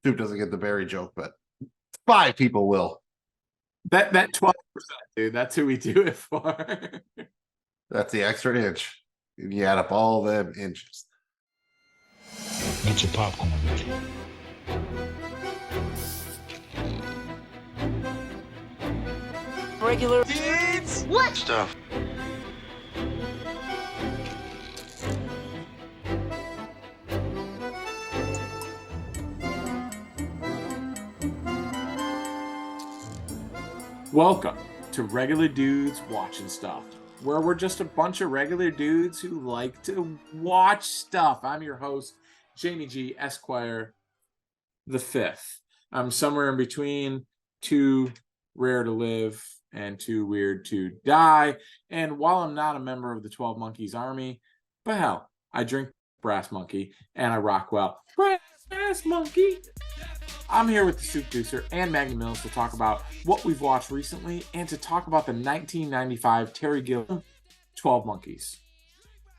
Soup doesn't get the berry joke, but 5 people will. That 12%, dude. That's who we do it for. That's the extra inch. You add up all them inches. Get your popcorn ready. Regular dudes? What stuff? Welcome to Regular Dudes Watching Stuff, where we're just a bunch of regular dudes who like to watch stuff. I'm your host, Jamie G. Esquire the Fifth. I'm somewhere in between too rare to live and too weird to die. And while I'm not a member of the 12 Monkeys Army, but hell, I drink Brass Monkey and I rock well. Brass Monkey! I'm here with the Soup Deucer and Maggie Mills to talk about what we've watched recently and to talk about the 1995 Terry Gilliam 12 Monkeys.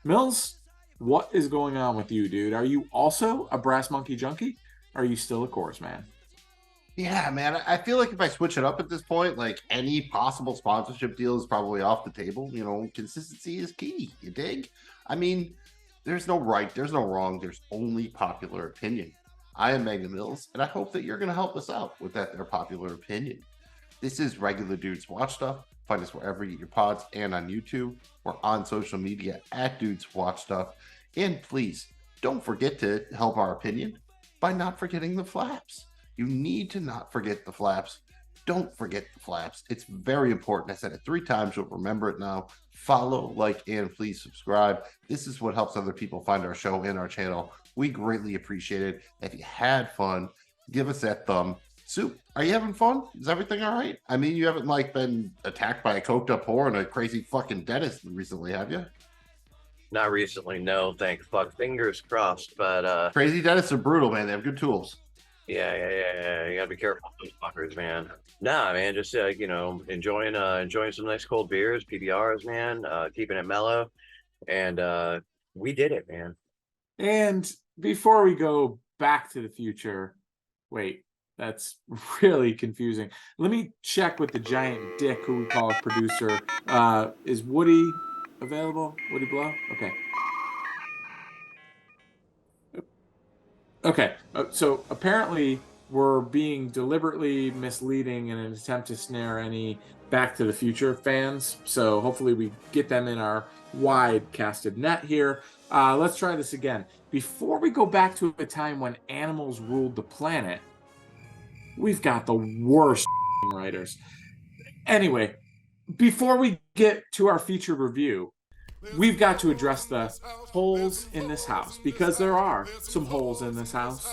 Mills, what is going on with you, dude? Are you also a Brass Monkey junkie? Or are you still a chorus man? Yeah, man. I feel like if I switch it up at this point, like any possible sponsorship deal is probably off the table. You know, consistency is key. You dig? I mean, there's no right, there's no wrong. There's only popular opinion. I am Maggie Mills, and I hope that you're going to help us out with that their popular opinion. This is Regular Dudes Watch Stuff. Find us wherever you get your pods and on YouTube. We're on social media at Dudes Watch Stuff. And please, don't forget to help our opinion by not forgetting the flaps. You need to not forget the flaps. Don't forget the flaps. It's very important. I said it 3 times. You'll remember it now. Follow, like, and please subscribe. This is what helps other people find our show and our channel. We greatly appreciate it. If you had fun, give us that thumb. Soup, are you having fun? Is everything all right? I mean, you haven't like been attacked by a coked up whore and a crazy fucking dentist recently, have you? Not recently, no. Thank fuck. Fingers crossed. But crazy dentists are brutal, man. They have good tools. Yeah. You gotta be careful with those fuckers, man. Nah, man. Just enjoying some nice cold beers, PBRs, man. Keeping it mellow, and we did it, man. And before we go back to the future, wait, that's really confusing. Let me check with the giant dick who we call a producer. Is Woody available? Woody Blow? Okay. So apparently we're being deliberately misleading in an attempt to snare any Back to the Future fans. So hopefully we get them in our wide casted net here. Let's try this again. Before we go back to a time when animals ruled the planet, we've got the worst writers. Anyway, before we get to our featured review, we've got to address the holes in this house, because there are some holes in this house.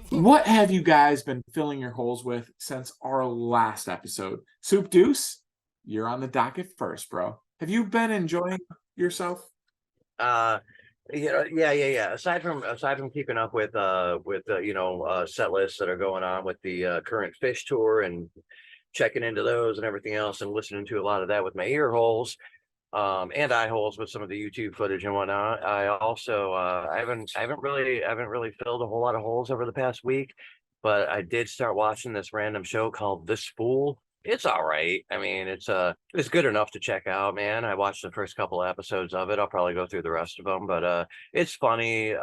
What have you guys been filling your holes with since our last episode? Soup Deuce, you're on the docket first, bro. Have you been enjoying yourself? Yeah. Aside from keeping up with set lists that are going on with the current fish tour and checking into those and everything else, and listening to a lot of that with my ear holes, and eye holes with some of the YouTube footage and whatnot. I also I haven't really filled a whole lot of holes over the past week, but I did start watching this random show called The Spool. It's all right. I mean, it's good enough to check out, man. I watched the first couple of episodes of it. I'll probably go through the rest of them, but it's funny.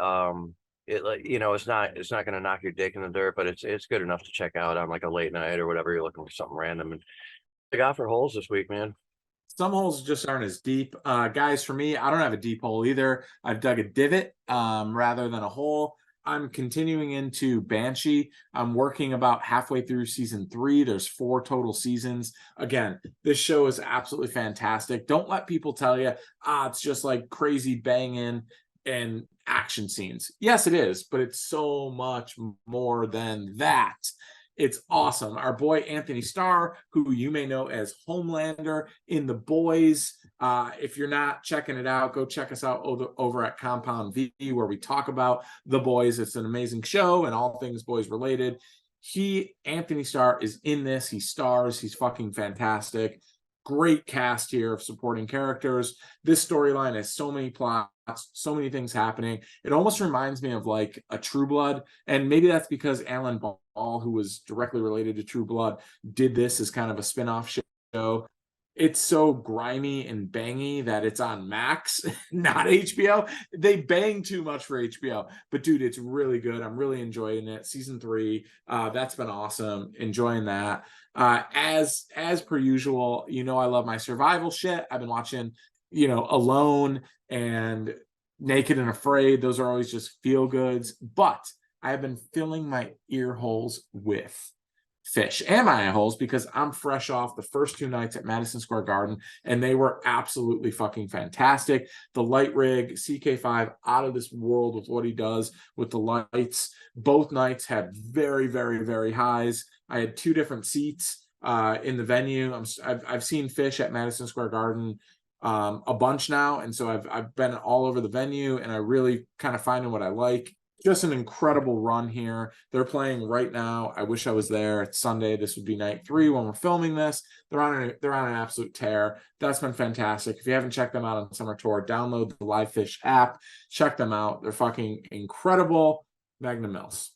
It's not going to knock your dick in the dirt, but it's good enough to check out on like a late night or whatever. You're looking for something random. And I got for holes this week, man. Some holes just aren't as deep. Guys, for me, I don't have a deep hole either. I've dug a divot rather than a hole. I'm continuing into Banshee. I'm working about halfway through season 3. There's 4 total seasons. Again, this show is absolutely fantastic. Don't let people tell you, it's just like crazy banging and action scenes. Yes, it is, but it's so much more than that. It's awesome. Our boy Anthony Starr, who you may know as Homelander in The Boys. If you're not checking it out, go check us out over at Compound V, where we talk about The Boys. It's an amazing show and all things boys related. Anthony Starr, is in this. He stars. He's fucking fantastic. great cast here of supporting characters. This storyline has so many plots, so many things happening. It almost reminds me of like a True Blood, and maybe that's because Alan Ball, who was directly related to True Blood, did this as kind of a spin-off show. It's so grimy and bangy that it's on Max, not HBO. They bang too much for HBO, but dude, it's really good. I'm really enjoying it. Season 3, that's been awesome. Enjoying that. As per usual, I love my survival shit. I've been watching, Alone and Naked and Afraid. Those are always just feel goods, but I have been filling my ear holes with fish and my eye holes because I'm fresh off the first 2 nights at Madison Square Garden, and they were absolutely fucking fantastic. The light rig, CK5, out of this world with what he does with the lights. Both nights had very, very, very highs. I had 2 different seats in the venue. I've seen Fish at Madison Square Garden a bunch now, and so I've been all over the venue, and I really kind of finding what I like. Just an incredible run here. They're playing right now. I wish I was there. It's Sunday. This would be night 3 when we're filming this. They're on an absolute tear. That's been fantastic. If you haven't checked them out on summer tour, download the Live Fish app. Check them out. They're fucking incredible. Magnum Mills.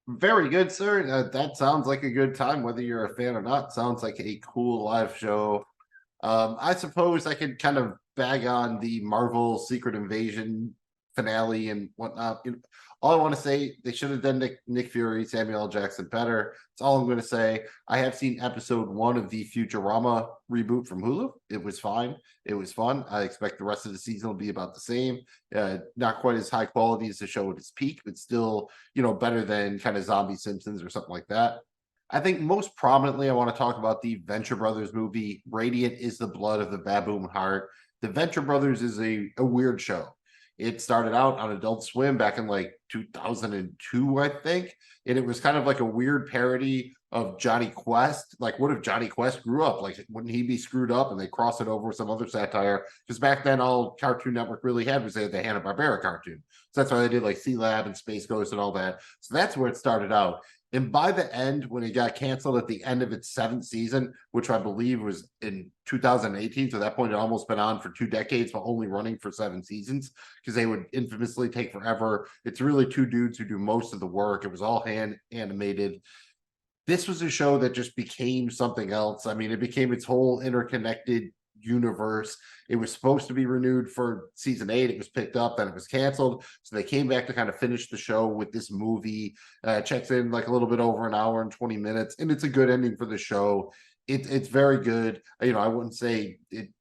Very good, sir. That sounds like a good time, whether you're a fan or not. Sounds like a cool live show. I suppose I could kind of bag on the Marvel Secret Invasion finale and whatnot. All I want to say, they should have done Nick Fury, Samuel L. Jackson better. That's all I'm going to say. I have seen episode 1 of the Futurama reboot from Hulu. It was fine. It was fun. I expect the rest of the season will be about the same. Not quite as high quality as the show at its peak, but still, better than kind of Zombie Simpsons or something like that. I think most prominently, I want to talk about the Venture Brothers movie, Radiant is the Blood of the Baboon Heart. The Venture Brothers is a weird show. It started out on Adult Swim back in like 2002, I think. And it was kind of like a weird parody of Johnny Quest. Like, what if Johnny Quest grew up? Like, wouldn't he be screwed up? And they cross it over with some other satire. Because back then, all Cartoon Network really had was they had the Hanna-Barbera cartoon. So that's why they did like C-Lab and Space Ghost and all that. So that's where it started out. And by the end, when it got canceled at the end of its 7th season, which I believe was in 2018, so at that point it almost been on for 2 decades, but only running for 7 seasons because they would infamously take forever. It's really 2 dudes who do most of the work. It was all hand animated. This was a show that just became something else. I mean, it became its whole interconnected universe. It was supposed to be renewed for season 8. It was picked up, then it was canceled. So they came back to kind of finish the show with this movie. Checks in like a little bit over an hour and 20 minutes, and it's a good ending for the show. It's very good. I wouldn't say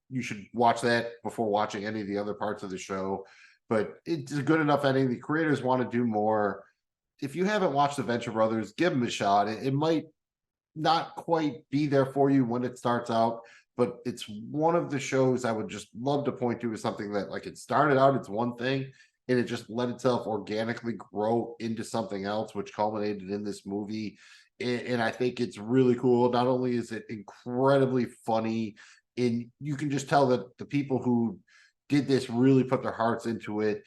you should watch that before watching any of the other parts of the show, but it's a good enough ending. The creators want to do more. If you haven't watched the Venture Brothers, give them a shot. It might not quite be there for you when it starts out, but it's one of the shows I would just love to point to as something that, like, it started out, it's one thing, and it just let itself organically grow into something else, which culminated in this movie. And I think it's really cool. Not only is it incredibly funny, and you can just tell that the people who did this really put their hearts into it.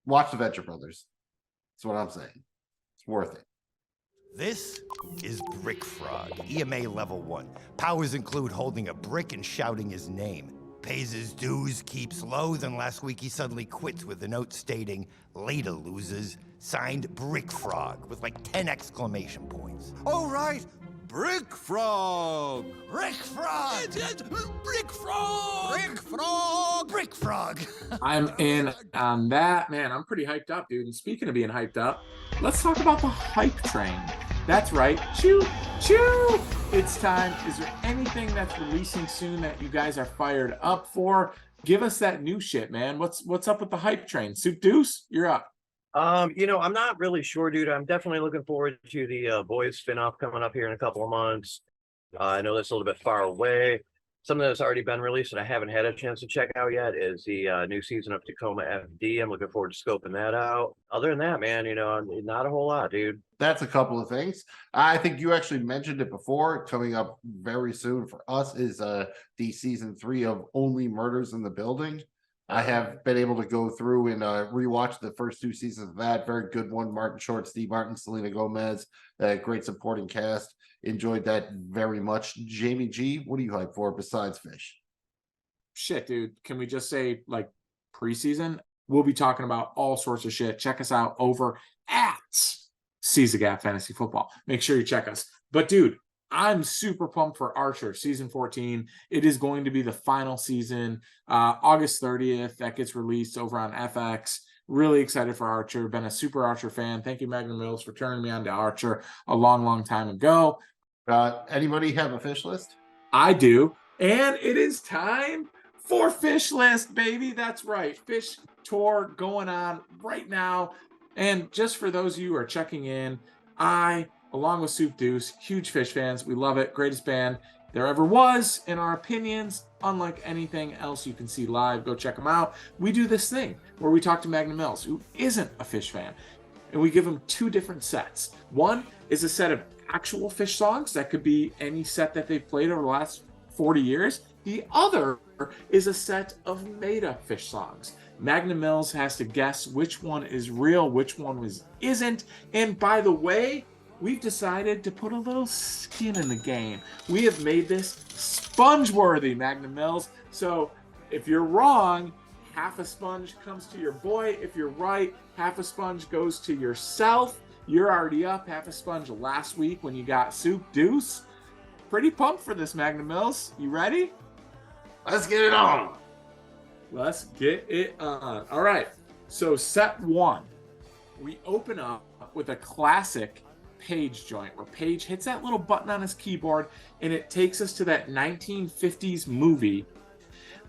Watch the Venture Brothers. That's what I'm saying. It's worth it. This is Brick Frog, EMA level 1. Powers include holding a brick and shouting his name. Pays his dues, keeps low, then last week he suddenly quits with a note stating, "Later, losers." Signed, Brick Frog, with like 10 exclamation points. Oh, right! Brick Frog! Brick Frog! Brick Frog! Brick Frog! Brick Frog! I'm in on that. Man, I'm pretty hyped up, dude. And speaking of being hyped up, let's talk about the hype train. That's right. Choo, choo! It's time. Is there anything that's releasing soon that you guys are fired up for? Give us that new shit, man. What's up with the hype train? Soup Deuce, you're up. I'm not really sure, dude. I'm definitely looking forward to the Boys spinoff coming up here in a couple of months. I know that's a little bit far away. Something that's already been released and I haven't had a chance to check out yet is the new season of Tacoma FD. I'm looking forward to scoping that out. Other than that, man, not a whole lot, dude. That's a couple of things. I think you actually mentioned it before. Coming up very soon for us is the season 3 of Only Murders in the Building. I have been able to go through and rewatch the first 2 seasons of that. Very good one. Martin Short, Steve Martin, Selena Gomez, great supporting cast. Enjoyed that very much. Jamie G, what do you hype for besides Fish? Shit, dude. Can we just say like preseason? We'll be talking about all sorts of shit. Check us out over at Season Gap Fantasy Football. Make sure you check us. But dude, I'm super pumped for Archer season 14. It is going to be the final season, August 30th. That gets released over on FX. Really excited for Archer. Been a super Archer fan. Thank you, Magnum Mills, for turning me on to Archer a long, long time ago. Anybody have a fish list? I do. And it is time for Fish List, baby. That's right. Fish tour going on right now. And just for those of you who are checking in, along with Soup Deuce, huge Fish fans. We love it. Greatest band there ever was, in our opinions. Unlike anything else you can see live, go check them out. We do this thing where we talk to Magnum Mills, who isn't a Fish fan, and we give him 2 different sets. One is a set of actual Fish songs. That could be any set that they've played over the last 40 years. The other is a set of made-up Fish songs. Magnum Mills has to guess which one is real, which one isn't. And by the way, we've decided to put a little skin in the game. We have made this sponge-worthy, Magnum Mills. So if you're wrong, half a sponge comes to your boy. If you're right, half a sponge goes to yourself. You're already up half a sponge last week when you got Soup Deuce. Pretty pumped for this, Magnum Mills. You ready? Let's get it on. Let's get it on. All right. So set 1, we open up with a classic Page joint where Page hits that little button on his keyboard and it takes us to that 1950s movie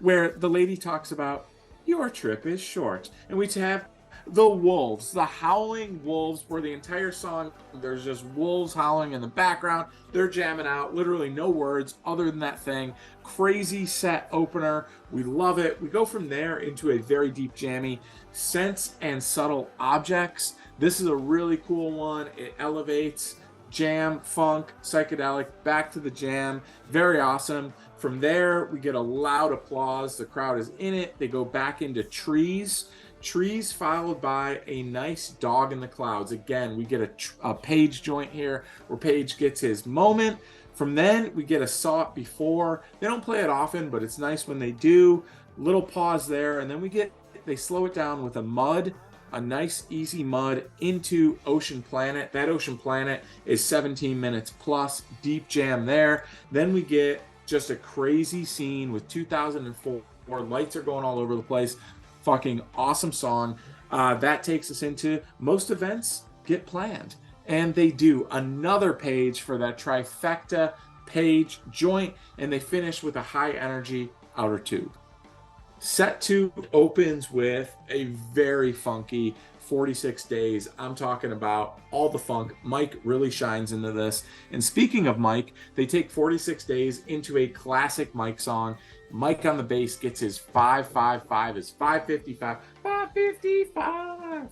where the lady talks about your trip is short, and we have the wolves, the howling wolves, where the entire song there's just wolves howling in the background. They're jamming out, literally no words other than that thing. Crazy set opener. We love it. We go from there into a very deep jammy Sense and Subtle Objects. This is a really cool one. It elevates jam, funk, psychedelic, back to the jam. Very awesome. From there, we get a loud applause. The crowd is in it. They go back into Trees. Trees followed by a nice Dog in the Clouds. Again, we get a Page joint here where Page gets his moment. From then, we get a Saw It Before. They don't play it often, but it's nice when they do. Little pause there, and then they slow it down with a Mud. A nice easy Mud into Ocean Planet. That Ocean Planet is 17 minutes plus, deep jam there. Then we get just a crazy scene with 2004. Lights are going all over the place. Fucking awesome song. That takes us into Most Events Get Planned. And they do another Page for that trifecta Page joint. And they finish with a high energy Outer Tube. Set 2 opens with a very funky 46 Days. I'm talking about all the funk. Mike really shines into this. And speaking of Mike, they take 46 Days into a classic Mike song. Mike on the bass gets his 555, his 555, 555.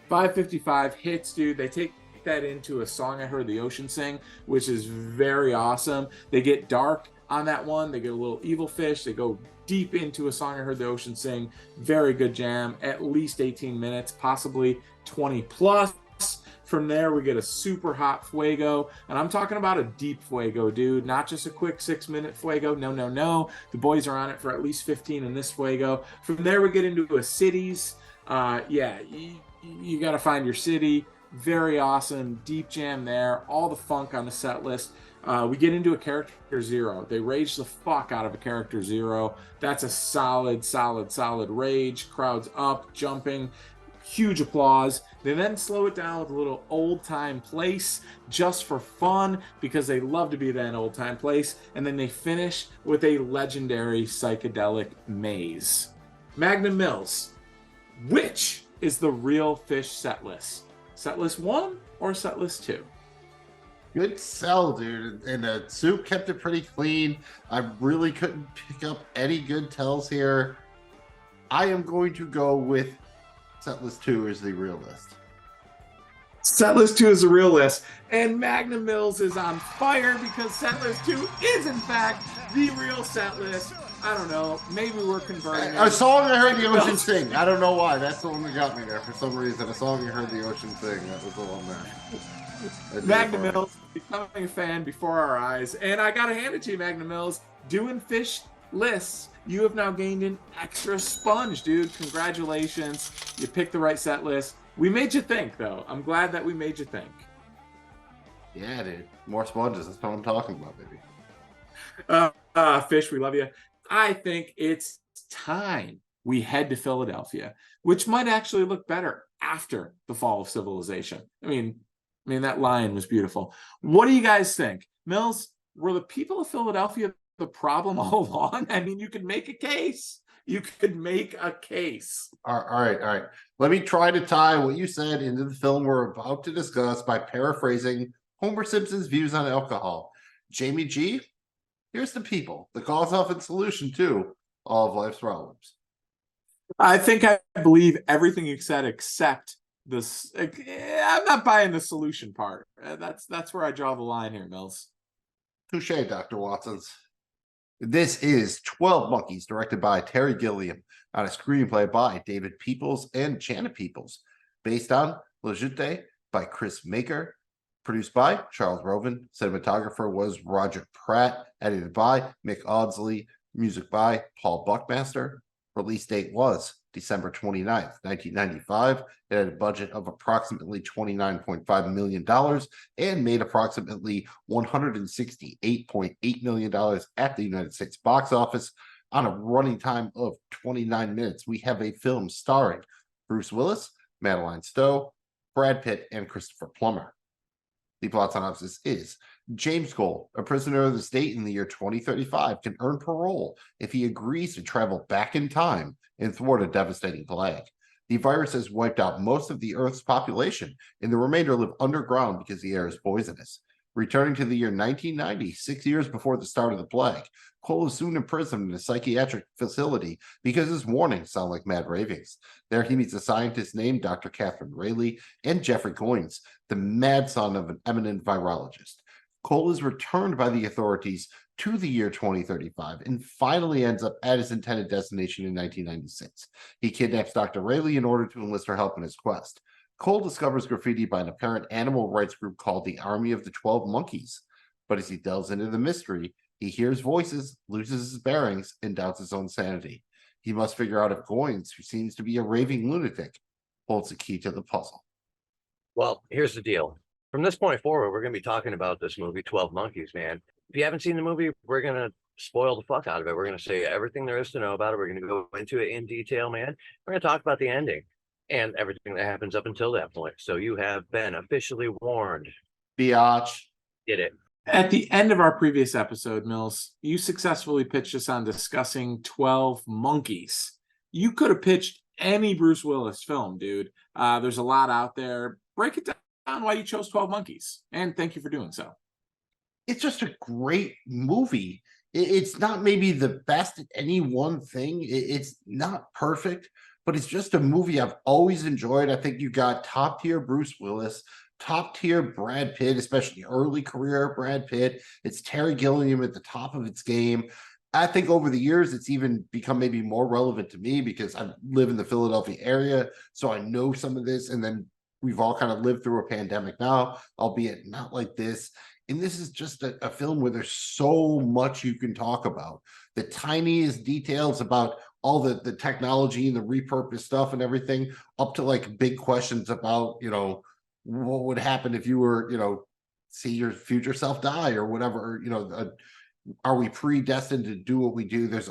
555 hits, dude. They take that into a song I heard the ocean sing, which is very awesome. They get dark on that one. They get a little Evil Fish. They go deep into a song I heard the ocean sing. Very good jam. At least 18 minutes, possibly 20 plus. From there, we get a super hot Fuego. And I'm talking about a deep Fuego, dude. Not just a quick 6-minute Fuego. No. The boys are on it for at least 15 in this Fuego. From there, we get into a Cities. You got to find your city. Very awesome. Deep jam there. All the funk on the set list. We get into a Character Zero. They rage the fuck out of a Character Zero. That's a solid rage. Crowds up, jumping. Huge applause. They then slow it down with a little Old Time Place just for fun because they love to be that old time place. And then they finish with a legendary psychedelic maze. Magnum Mills, which is the real Fish set list? Set list 1 or set list 2? Good sell, dude. And the Soup kept it pretty clean. I really couldn't pick up any good tells here. I am going to go with Setlist 2 is the real list. Setlist 2 is the real list. And Magnum Mills is on fire because Setlist 2 is, in fact, the real set list. I don't know. Maybe we're converting A it. song I heard the ocean sing. I don't know why. That's the one that got me there for some reason. A song I heard the ocean sing. That was the one there. That did it Magna for me. Mills becoming a fan before our eyes. And I got to hand it to you, Magna Mills. Doing fish lists. You have now gained an extra sponge, dude. Congratulations. You picked the right set list. We made you think, though. I'm glad that we made you think. Yeah, dude. More sponges. That's what I'm talking about, baby. Fish, we love you. I think it's time we head to Philadelphia, which might actually look better after the fall of civilization. I mean, that lion was beautiful. What do you guys think? Mills, were the people of Philadelphia the problem all along? I mean, you could make a case. You could make a case. All right. Let me try to tie what you said into the film we're about to discuss by paraphrasing Homer Simpson's views on alcohol. Jamie G, here's the people, the cause of and solution to all of life's problems. I think I believe everything you said except this. I'm not buying the solution part. That's where I draw the line here, Mills. Touche, Dr. Watsons. This is 12 Monkeys, directed by Terry Gilliam, on a screenplay by David Peoples and Janet Peoples, based on Le Jeté by Chris Maker, produced by Charles Roven. Cinematographer was Roger Pratt, edited by Mick Audsley, music by Paul Buckmaster. Release date was December 29th, 1995. It had a budget of approximately $29.5 million and made approximately $168.8 million at the United States box office. On a running time of 29 minutes, we have a film starring Bruce Willis, Madeline Stowe, Brad Pitt, and Christopher Plummer. The plot synopsis is: James Cole, a prisoner of the state in the year 2035, can earn parole if he agrees to travel back in time and thwart a devastating plague. The virus has wiped out most of the Earth's population, and the remainder live underground because the air is poisonous. Returning to the year 1990, 6 years before the start of the plague, Cole is soon imprisoned in a psychiatric facility because his warnings sound like mad ravings. There he meets a scientist named Dr. Catherine Rayleigh and Jeffrey Coynes, the mad son of an eminent virologist. Cole is returned by the authorities to the year 2035 and finally ends up at his intended destination in 1996. He kidnaps Dr. Rayleigh in order to enlist her help in his quest. Cole discovers graffiti by an apparent animal rights group called the Army of the 12 Monkeys. But as he delves into the mystery, he hears voices, loses his bearings, and doubts his own sanity. He must figure out if Goins, who seems to be a raving lunatic, holds the key to the puzzle. Well, here's the deal. From this point forward, we're going to be talking about this movie, 12 Monkeys, man. If you haven't seen the movie, we're going to spoil the fuck out of it. We're going to say everything there is to know about it. We're going to go into it in detail, man. We're going to talk about the ending and everything that happens up until that point. So you have been officially warned. Biatch. Did it. At the end of our previous episode, Mills, you successfully pitched us on discussing 12 Monkeys. You could have pitched any Bruce Willis film, dude. There's a lot out there. Break it down why you chose 12 Monkeys. And thank you for doing so. It's just a great movie. It's not maybe the best at any one thing. It's not perfect, but it's just a movie I've always enjoyed. I think you got top tier Bruce Willis, top tier Brad Pitt, especially early career Brad Pitt. It's Terry Gilliam at the top of its game. I think over the years, it's even become maybe more relevant to me because I live in the Philadelphia area, so I know some of this. And then we've all kind of lived through a pandemic now, albeit not like this. And this is just a film where there's so much you can talk about. The tiniest details about all the technology and the repurposed stuff and everything, up to like big questions about, what would happen if you were, see your future self die or whatever, are we predestined to do what we do? There's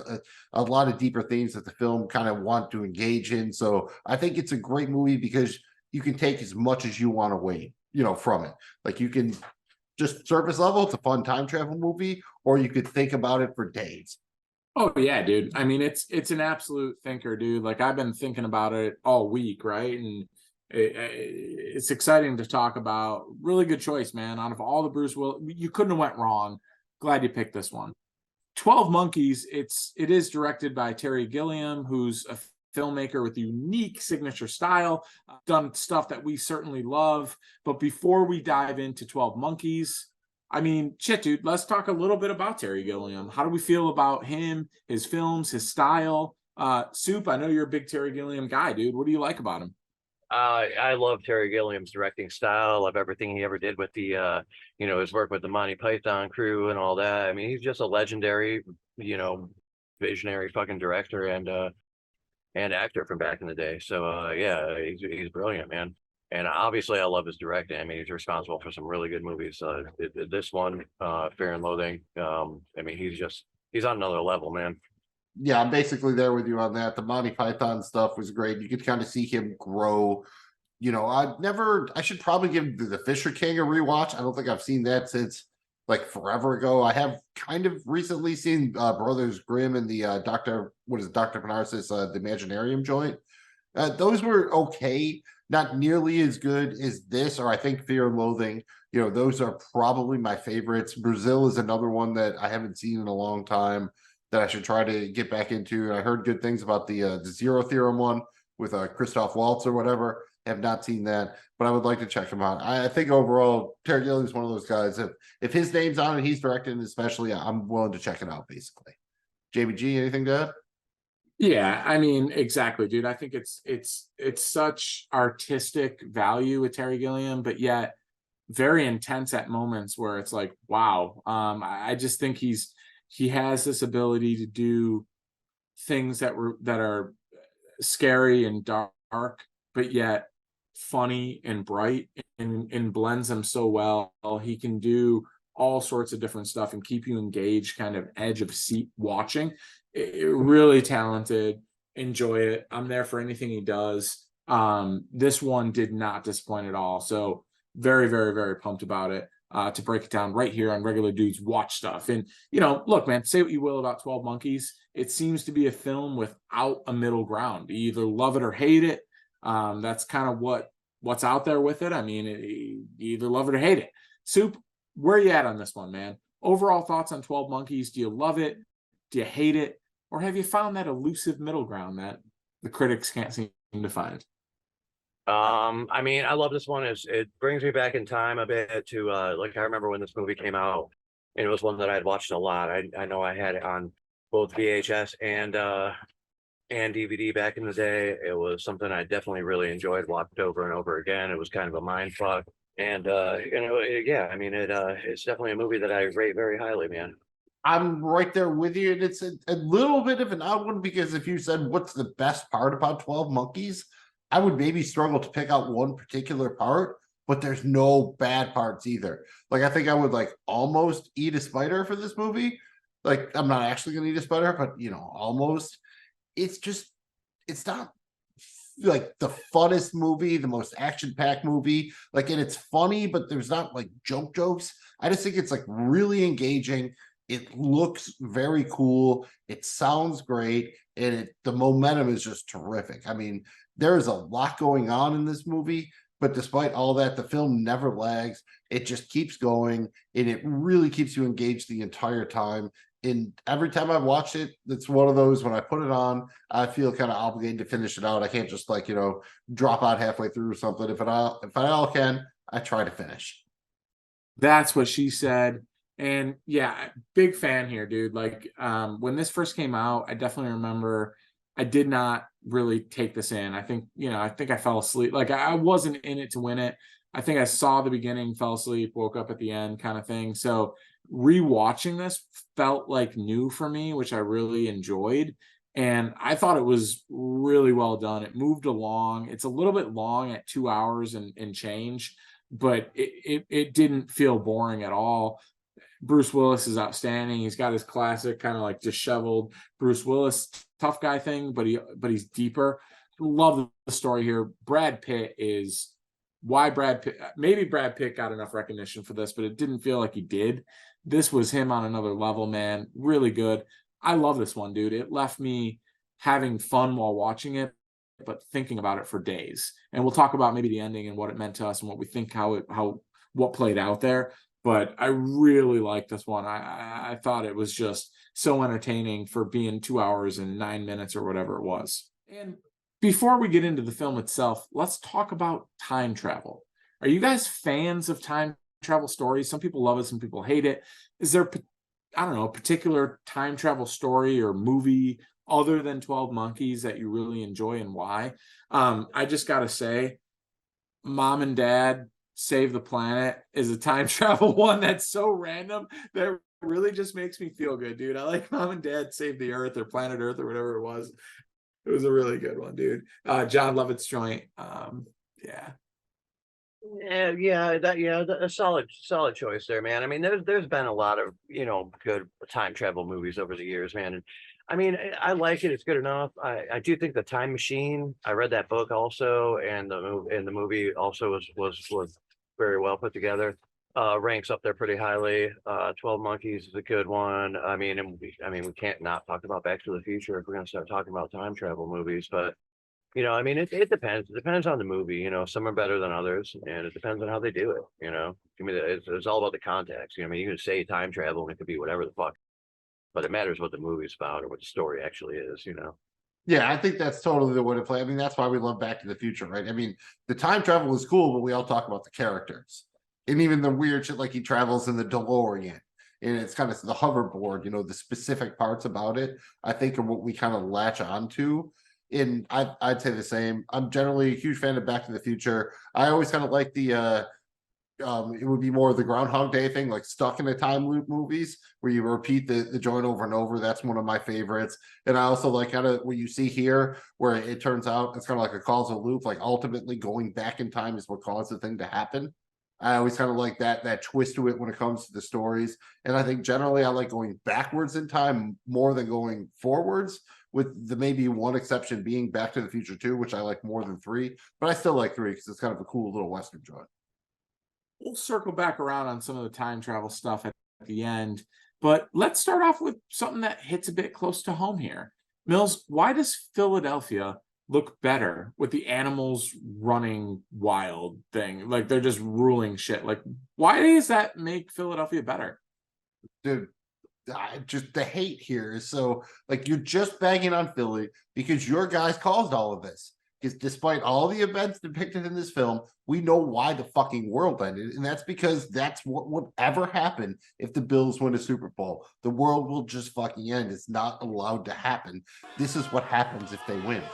a lot of deeper themes that the film kind of want to engage in. So I think it's a great movie because you can take as much as you want away, from it. Like you can just surface level, it's a fun time travel movie, or you could think about it for days. Oh yeah, dude. I mean, it's an absolute thinker, dude. Like I've been thinking about it all week, right? And it's exciting to talk about. Really good choice, man. Out of all the Bruce Willis, you couldn't have went wrong. Glad you picked this one. 12 Monkeys. It is directed by Terry Gilliam, who's a filmmaker with a unique signature style, done stuff that we certainly love. But before we dive into 12 Monkeys, I mean, shit, dude, let's talk a little bit about Terry Gilliam. How do we feel about him, his films, his style? Soup, I know you're a big Terry Gilliam guy, dude. What do you like about him? I love Terry Gilliam's directing style. I love everything he ever did with the, his work with the Monty Python crew and all that. I mean, he's just a legendary, you know, visionary fucking director and actor from back in the day. So, yeah, he's brilliant, man. And obviously, I love his directing. I mean, he's responsible for some really good movies. This one, Fear and Loathing. I mean, he's on another level, man. Yeah, I'm basically there with you on that. The Monty Python stuff was great. You could kind of see him grow. I should probably give the Fisher King a rewatch. I don't think I've seen that since like forever ago. I have kind of recently seen Brothers Grimm and the Dr. Panarsis, the Imaginarium joint. Those were okay, not nearly as good as this, or I think Fear and Loathing. Those are probably my favorites. Brazil is another one that I haven't seen in a long time that I should try to get back into. I heard good things about the Zero Theorem one with Christoph Waltz or whatever. Have not seen that, but I would like to check him out. I think overall, Terry Gilliam is one of those guys. If his name's on it, he's directing, especially, I'm willing to check it out. Basically, JBG, anything to add? Yeah, I mean, exactly, dude. I think it's such artistic value with Terry Gilliam, but yet very intense at moments where it's like, wow. I just think he has this ability to do things that are scary and dark, but yet funny and bright, and blends them so well. He can do all sorts of different stuff and keep you engaged, kind of edge of seat watching. Really talented. Enjoy it. I'm there for anything he does. This one did not disappoint at all. So very, very, very pumped about it. To break it down right here on Regular Dudes Watch Stuff. And, look, man, say what you will about 12 Monkeys. It seems to be a film without a middle ground. You either love it or hate it. That's kind of what's out there with it. I mean, you either love it or hate it. Soup, where are you at on this one, man? Overall thoughts on 12 Monkeys. Do you love it? Do you hate it? Or have you found that elusive middle ground that the critics can't seem to find? I mean, I love this one. It brings me back in time a bit to like I remember when this movie came out, and it was one that I had watched a lot. I know I had it on both VHS and DVD back in the day. It was something I definitely really enjoyed, watched over and over again. It was kind of a mind fuck. And yeah, I mean it's definitely a movie that I rate very highly, man. I'm right there with you, and it's a little bit of an odd one because if you said what's the best part about 12 Monkeys, I would maybe struggle to pick out one particular part, but there's no bad parts either. Like I think I would like almost eat a spider for this movie. Like I'm not actually gonna eat a spider, but almost. It's not like the funnest movie, the most action-packed movie. Like, and it's funny, but there's not like jokes. I just think it's like really engaging. It looks very cool. It sounds great, and the momentum is just terrific. I mean, there is a lot going on in this movie, but despite all that, the film never lags. It just keeps going, and it really keeps you engaged the entire time. And every time I've watched it, it's one of those when I put it on, I feel kind of obligated to finish it out. I can't just drop out halfway through or something. If I all can, I try to finish. That's what she said. And yeah, big fan here, dude. Like when this first came out, I definitely remember I did not really take this in. I think I fell asleep. Like I wasn't in it to win it. I think I saw the beginning, fell asleep, woke up at the end kind of thing. So rewatching this felt like new for me, which I really enjoyed. And I thought it was really well done. It moved along. It's a little bit long at 2 hours and change, but it didn't feel boring at all. Bruce Willis is outstanding. He's got his classic kind of like disheveled Bruce Willis tough guy thing, but he's deeper. Love the story here. Brad Pitt is why Brad Pitt. Maybe Brad Pitt got enough recognition for this, but it didn't feel like he did. This was him on another level, man. Really good. I love this one, dude. It left me having fun while watching it, but thinking about it for days. And we'll talk about maybe the ending and what it meant to us and what we think what played out there. But I really like this one. I thought it was just so entertaining for being 2 hours and 9 minutes or whatever it was. And before we get into the film itself, let's talk about time travel. Are you guys fans of time travel stories. Some people love it, some people hate it. Is there, I don't know, a particular time travel story or movie other than 12 Monkeys that you really enjoy, and why? I just gotta say, Mom and Dad Save the Planet is a time travel one that's so random that really just makes me feel good, dude. I like Mom and Dad Save the Earth or Planet Earth or whatever it was. It was a really good one, dude. John Lovett's joint. Yeah. A solid choice there, man. I mean, there's been a lot of, you know, good time travel movies over the years, man. And I mean, I like it. It's good enough. I do think the Time Machine. I read that book also, and the movie also was very well put together. Ranks up there pretty highly. 12 Monkeys is a good one. I mean, we can't not talk about Back to the Future if we're gonna start talking about time travel movies, but. You know, I mean, it depends. It depends on the movie. You know, some are better than others, and it depends on how they do it. You know, I mean, it's all about the context. You know, I mean, you can say time travel, and it could be whatever the fuck, but it matters what the movie's about or what the story actually is. You know. Yeah, I think that's totally the way to play. I mean, that's why we love Back to the Future, right? I mean, the time travel is cool, but we all talk about the characters and even the weird shit, like he travels in the DeLorean and it's kind of the hoverboard. You know, the specific parts about it, I think, are what we kind of latch onto. And I'd say the same. I'm generally a huge fan of Back to the Future. I always kind of like the it would be more of the Groundhog Day thing, like stuck in a time loop movies where you repeat the joint over and over. That's one of my favorites. And I also like kind of what you see here, where it turns out it's kind of like a causal loop, like ultimately going back in time is what caused the thing to happen. I always kind of like that twist to it when it comes to the stories. And I think generally I like going backwards in time more than going forwards, with the maybe one exception being Back to the Future 2, which I like more than 3, but I still like 3 because it's kind of a cool little Western joint. We'll circle back around on some of the time travel stuff at the end, but let's start off with something that hits a bit close to home here. Mills, why does Philadelphia look better with the animals running wild thing? Like they're just ruling shit. Like, why does that make Philadelphia better? Dude, just the hate here is so, like, you're just banging on Philly because your guys caused all of this. Because despite all the events depicted in this film, we know why the fucking world ended, and that's because that's what would ever happen if the Bills win a Super Bowl. The world will just fucking end. It's not allowed to happen. This is what happens if they win.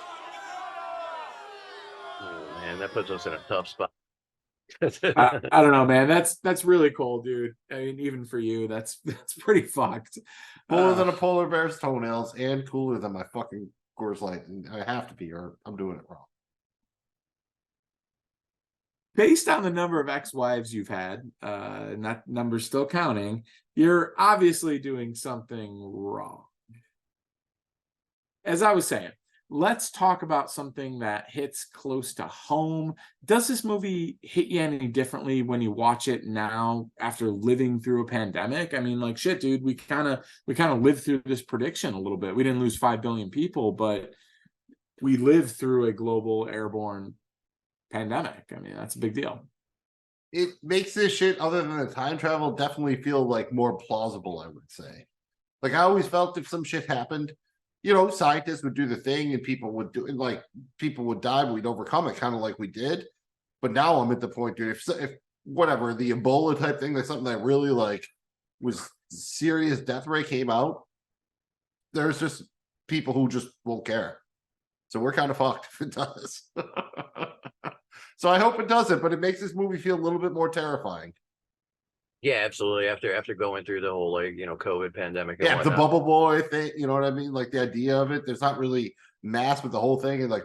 Oh, man, that puts us in a tough spot. I don't know, man. That's really cool, dude. I mean, even for you, that's pretty fucked. Cooler than a polar bear's toenails and cooler than my fucking Coors Light. And I have to be, or I'm doing it wrong. Based on the number of ex-wives you've had, not numbers still counting, you're obviously doing something wrong. As I was saying, let's talk about something that hits close to home. Does this movie hit you any differently when you watch it now after living through a pandemic? I mean, like, shit, dude, we kind of lived through this prediction a little bit. We didn't lose 5 billion people, but we lived through a global airborne pandemic. I mean, that's a big deal. It makes this shit, other than the time travel, definitely feel like more plausible, I would say. Like, I always felt if some shit happened, you know, scientists would do the thing and people would do it, like people would die, but we'd overcome it, kind of like we did. But now I'm at the point, dude, if whatever, the Ebola type thing, like something that really like was serious death rate came out, there's just people who just won't care. So we're kind of fucked if it does. So I hope it doesn't, but it makes this movie feel a little bit more terrifying. Yeah, absolutely. After going through the whole, like, you know, COVID pandemic. And Yeah, the whatnot. bubble boy thing, you know what I mean? Like the idea of it, there's not really mass with the whole thing, and like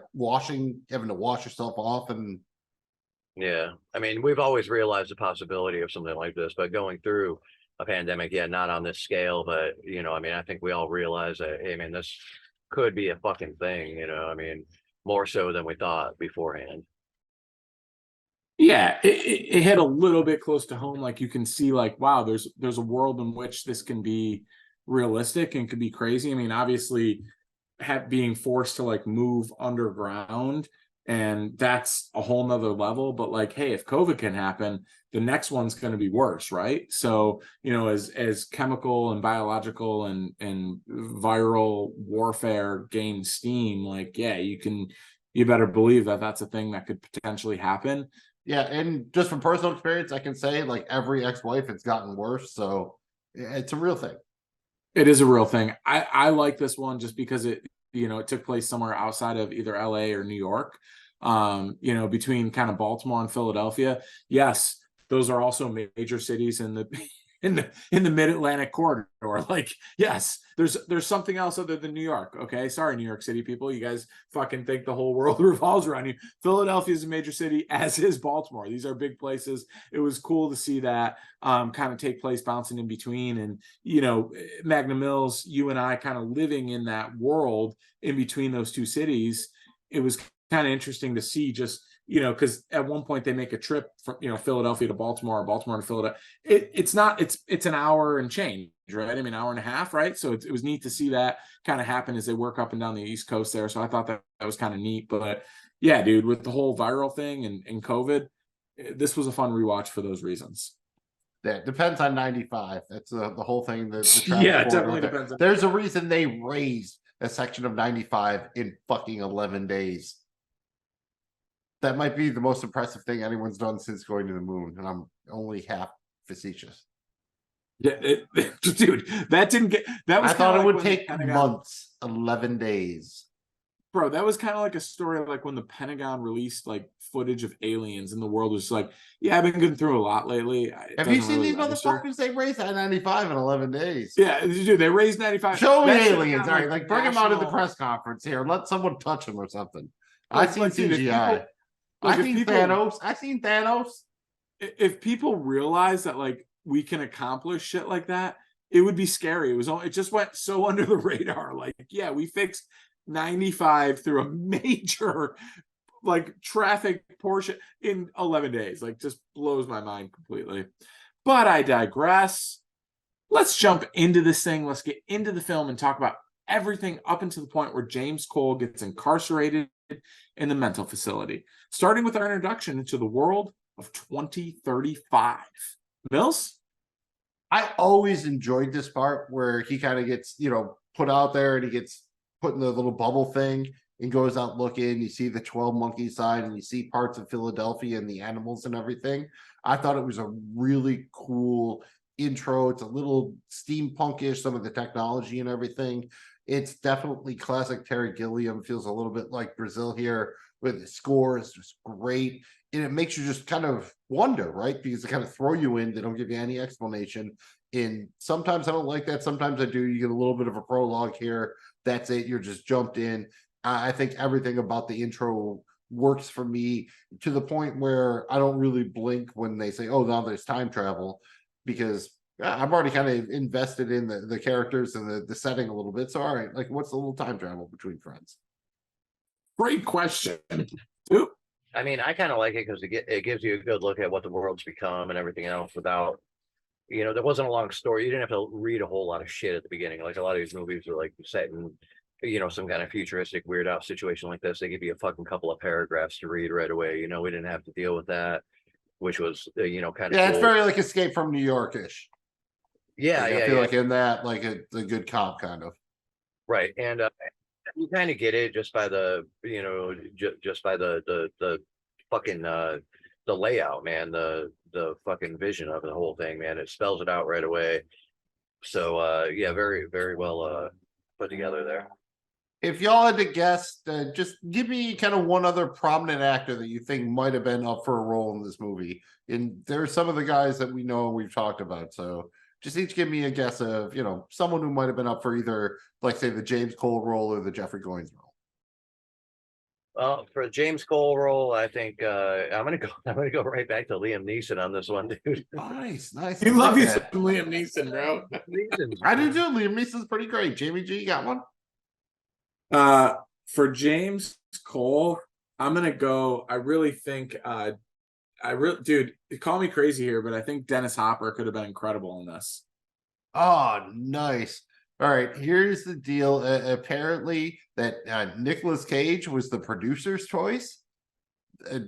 having to wash yourself off. And Yeah, I mean, we've always realized the possibility of something like this, but going through a pandemic, yeah, not on this scale, but, you know, I mean, I think we all realize that, hey, man, this could be a fucking thing, you know, I mean, more so than we thought beforehand. Yeah, it hit a little bit close to home. Like, you can see, like, wow, there's a world in which this can be realistic and could be crazy. I mean, obviously, being forced to like move underground, and that's a whole nother level. But like, hey, if COVID can happen, the next one's going to be worse, right? So, you know, as chemical and biological and viral warfare gains steam, like, yeah, you better believe that that's a thing that could potentially happen. Yeah, and just from personal experience, I can say like every ex-wife, it's gotten worse. So it's a real thing. It is a real thing. I like this one just because it took place somewhere outside of either LA or New York. Between kind of Baltimore and Philadelphia. Yes, those are also major cities in the in the mid-Atlantic corridor. Like, yes, there's something else other than New York. Okay, sorry, New York City people, you guys fucking think the whole world revolves around you. Philadelphia is a major city, as is Baltimore. These are big places. It was cool to see that kind of take place, bouncing in between. And Magna Mills, you and I kind of living in that world in between those two cities. It was kind of interesting to see, just because at one point they make a trip from Philadelphia to Baltimore, or Baltimore to Philadelphia. It's an hour and change, right? I mean, hour and a half, right? So it was neat to see that kind of happen as they work up and down the East Coast there. So I thought that was kind of neat. But yeah, dude, with the whole viral thing and COVID, this was a fun rewatch for those reasons. Yeah, it depends on 95. That's the whole thing. The Yeah, it definitely depends. There's a reason they raised a section of 95 in fucking 11 days. That might be the most impressive thing anyone's done since going to the moon, and I'm only half facetious. Yeah, dude, that didn't get. That was. I thought it would take months, 11 days. Bro, that was kind of like a story like when the Pentagon released like footage of aliens, and the world was like, "Yeah, I've been going through a lot lately." Have you seen these motherfuckers? They raised that 95 in 11 days. Yeah, dude, they raised 95. Show me aliens, all right? Like bring them out at the press conference here. Let someone touch them or something. I've seen CGI. I've seen Thanos. I've seen Thanos. If people realize that like we can accomplish shit like that, it would be scary. It just went so under the radar. Like, yeah, we fixed 95 through a major like traffic portion in 11 days. Like, just blows my mind completely. But I digress. Let's jump into this thing. Let's get into the film and talk about everything up until the point where James Cole gets incarcerated in the mental facility, starting with our introduction into the world of 2035. Mills? I always enjoyed this part where he kind of gets, put out there and he gets put in the little bubble thing and goes out looking. You see the 12 monkey sign and you see parts of Philadelphia and the animals and everything. I thought it was a really cool intro. It's a little steampunkish, some of the technology and everything. It's definitely classic Terry Gilliam. Feels a little bit like Brazil here, with the score is just great. And it makes you just kind of wonder, right? Because they kind of throw you in. They don't give you any explanation. And sometimes I don't like that. Sometimes I do. You get a little bit of a prologue here. That's it. You're just jumped in. I think everything about the intro works for me, to the point where I don't really blink when they say, oh, now there's time travel, because I'm already kind of invested in the characters and the setting a little bit. So, all right, like, what's the little time travel between friends? Great question. I mean, I kind of like it because it gives you a good look at what the world's become and everything else without, there wasn't a long story. You didn't have to read a whole lot of shit at the beginning. Like, a lot of these movies are like set in, some kind of futuristic weird out situation like this. They give you a fucking couple of paragraphs to read right away. We didn't have to deal with that, which was, kind of yeah, cool. It's very like Escape from New York-ish. Yeah, I feel like in that, like the good cop kind of. Right, and you kind of get it just by the, just by the fucking the layout, man, the fucking vision of the whole thing, man. It spells it out right away. So yeah, very, very well put together there. If y'all had to guess, just give me kind of one other prominent actor that you think might have been up for a role in this movie. And there's some of the guys that we know we've talked about, so just each give me a guess of, someone who might have been up for either, like, say, the James Cole role or the Jeffrey Goins role. Well, for the James Cole role, I think I'm gonna go right back to Liam Neeson on this one, dude. Nice. You love you some Liam Neeson, bro. I do too. Liam Neeson's pretty great. Jamie G, you got one? For James Cole, I'm gonna go. I really think dude, call me crazy here, but I think Dennis Hopper could have been incredible in this. Oh, nice. All right, here's the deal. Apparently that Nicolas Cage was the producer's choice.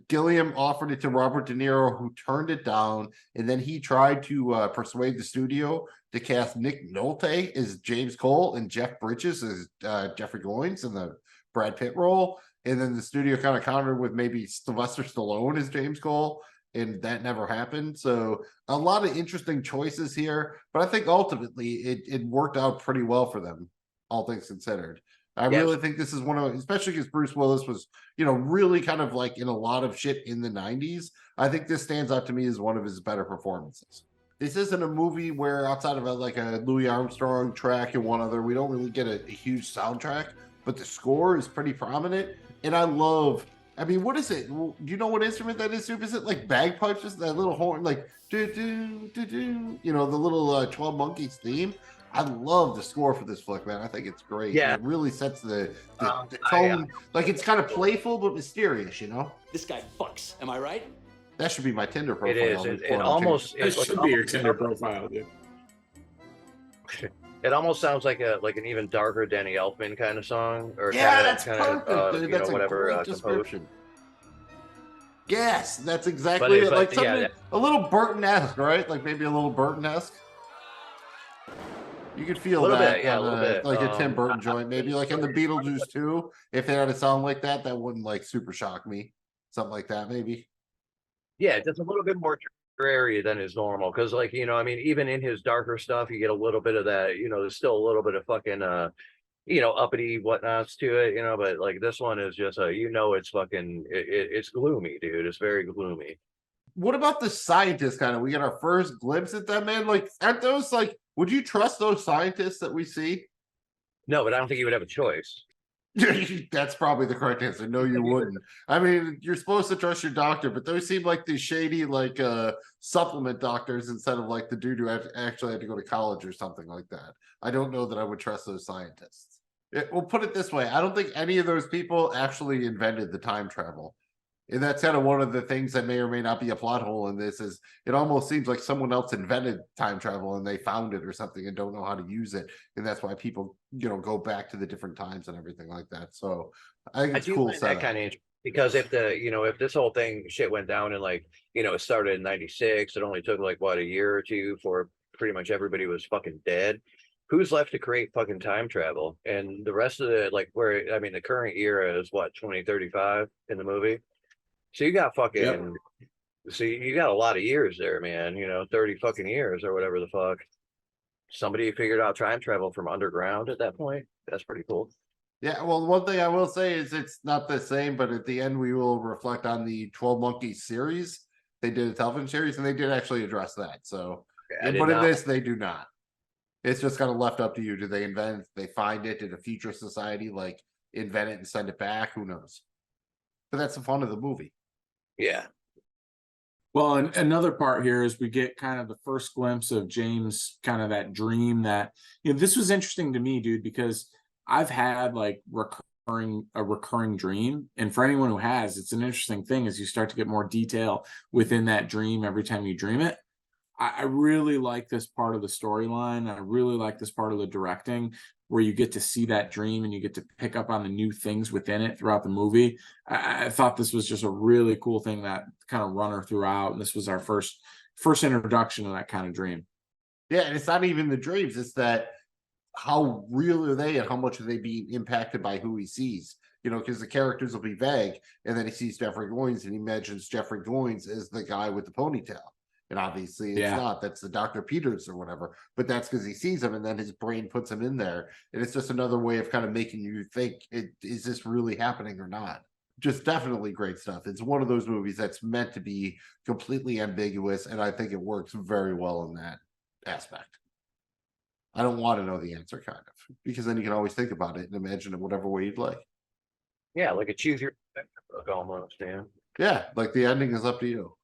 Gilliam offered it to Robert De Niro, who turned it down, and then he tried to persuade the studio to cast Nick Nolte as James Cole and Jeff Bridges as Jeffrey Goins in the Brad Pitt role. and then the studio kind of countered with maybe Sylvester Stallone as James Cole, and that never happened. So a lot of interesting choices here, but I think ultimately it worked out pretty well for them, all things considered. I Yes. really think this is one of, especially because Bruce Willis was, really kind of like in a lot of shit in the 90s. I think this stands out to me as one of his better performances. This isn't a movie where outside of like a Louis Armstrong track and one other, we don't really get a huge soundtrack, but the score is pretty prominent. And I mean, what is it? Do you know what instrument that is, Soup? Is it like bagpipes? Just that little horn, like do do do do, the little 12 Monkeys theme. I love the score for this flick, man. I think it's great. Yeah. It really sets the I, tone. Like it's kind of playful but mysterious, This guy fucks. Am I right? That should be my Tinder profile. It is. It almost. That should be your Tinder profile, dude. It almost sounds like an even darker Danny Elfman kind of song, or Yeah, kinda, that's perfect, dude. That's whatever a great composed. description. Yes, that's exactly it. Like something a little Burton-esque, right? Like maybe a little Burton-esque. You could feel that, a little bit. like a Tim Burton joint, maybe like in the Beetlejuice 2. If they had a song like that, that wouldn't like super shock me. Something like that, maybe. Yeah, just a little bit more dreary than is normal, because I mean, even in his darker stuff, you get a little bit of that. There's still a little bit of fucking uppity whatnots to it. But like this one is just it's fucking it's gloomy, dude. It's very gloomy. What about the scientists? Kind of, we get our first glimpse at that, man. Like, aren't those like? Would you trust those scientists that we see? No, but I don't think you would have a choice. That's probably the correct answer. No, you wouldn't. I mean, you're supposed to trust your doctor, but those seem like these shady, like supplement doctors instead of like the dude who actually had to go to college or something like that. I don't know that I would trust those scientists. We'll put it this way: I don't think any of those people actually invented the time travel. And that's kind of one of the things that may or may not be a plot hole in this. Is it almost seems like someone else invented time travel and they found it or something and don't know how to use it, and that's why people go back to the different times and everything like that. So I think it's cool. That kind of interesting, because if if this whole thing shit went down and it started in '96, it only took like what, a year or two for pretty much everybody was fucking dead. Who's left to create fucking time travel? And the rest of the the current era is what, 2035 in the movie. So you got fucking, you got a lot of years there, man. 30 fucking years or whatever the fuck. Somebody figured out time travel from underground at that point. That's pretty cool. Yeah, well, one thing I will say is it's not the same, but at the end we will reflect on the 12 Monkeys series. They did a television series, and they did actually address that. So, but in this, they do not. It's just kind of left up to you. Do they invent it? They find it? Did a future society like invent it and send it back? Who knows? But that's the fun of the movie. Yeah. Well, and another part here is we get kind of the first glimpse of James, kind of that dream that, this was interesting to me, dude, because I've had like a recurring dream. And for anyone who has, it's an interesting thing as you start to get more detail within that dream every time you dream it. I really like this part of the storyline. I really like this part of the directing, where you get to see that dream and you get to pick up on the new things within it throughout the movie. I thought this was just a really cool thing that kind of runner throughout. And this was our first introduction to that kind of dream. Yeah, and it's not even the dreams. It's that how real are they and how much are they being impacted by who he sees? Because the characters will be vague, and then he sees Jeffrey Goins and he imagines Jeffrey Goins as the guy with the ponytail. And obviously it's not. That's the Dr. Peters or whatever. But that's because he sees him and then his brain puts him in there. And it's just another way of kind of making you think, is this really happening or not? Just definitely great stuff. It's one of those movies that's meant to be completely ambiguous. And I think it works very well in that aspect. I don't want to know the answer, kind of, because then you can always think about it and imagine it whatever way you'd like. Yeah, like a choose your book almost, man. Yeah, like the ending is up to you.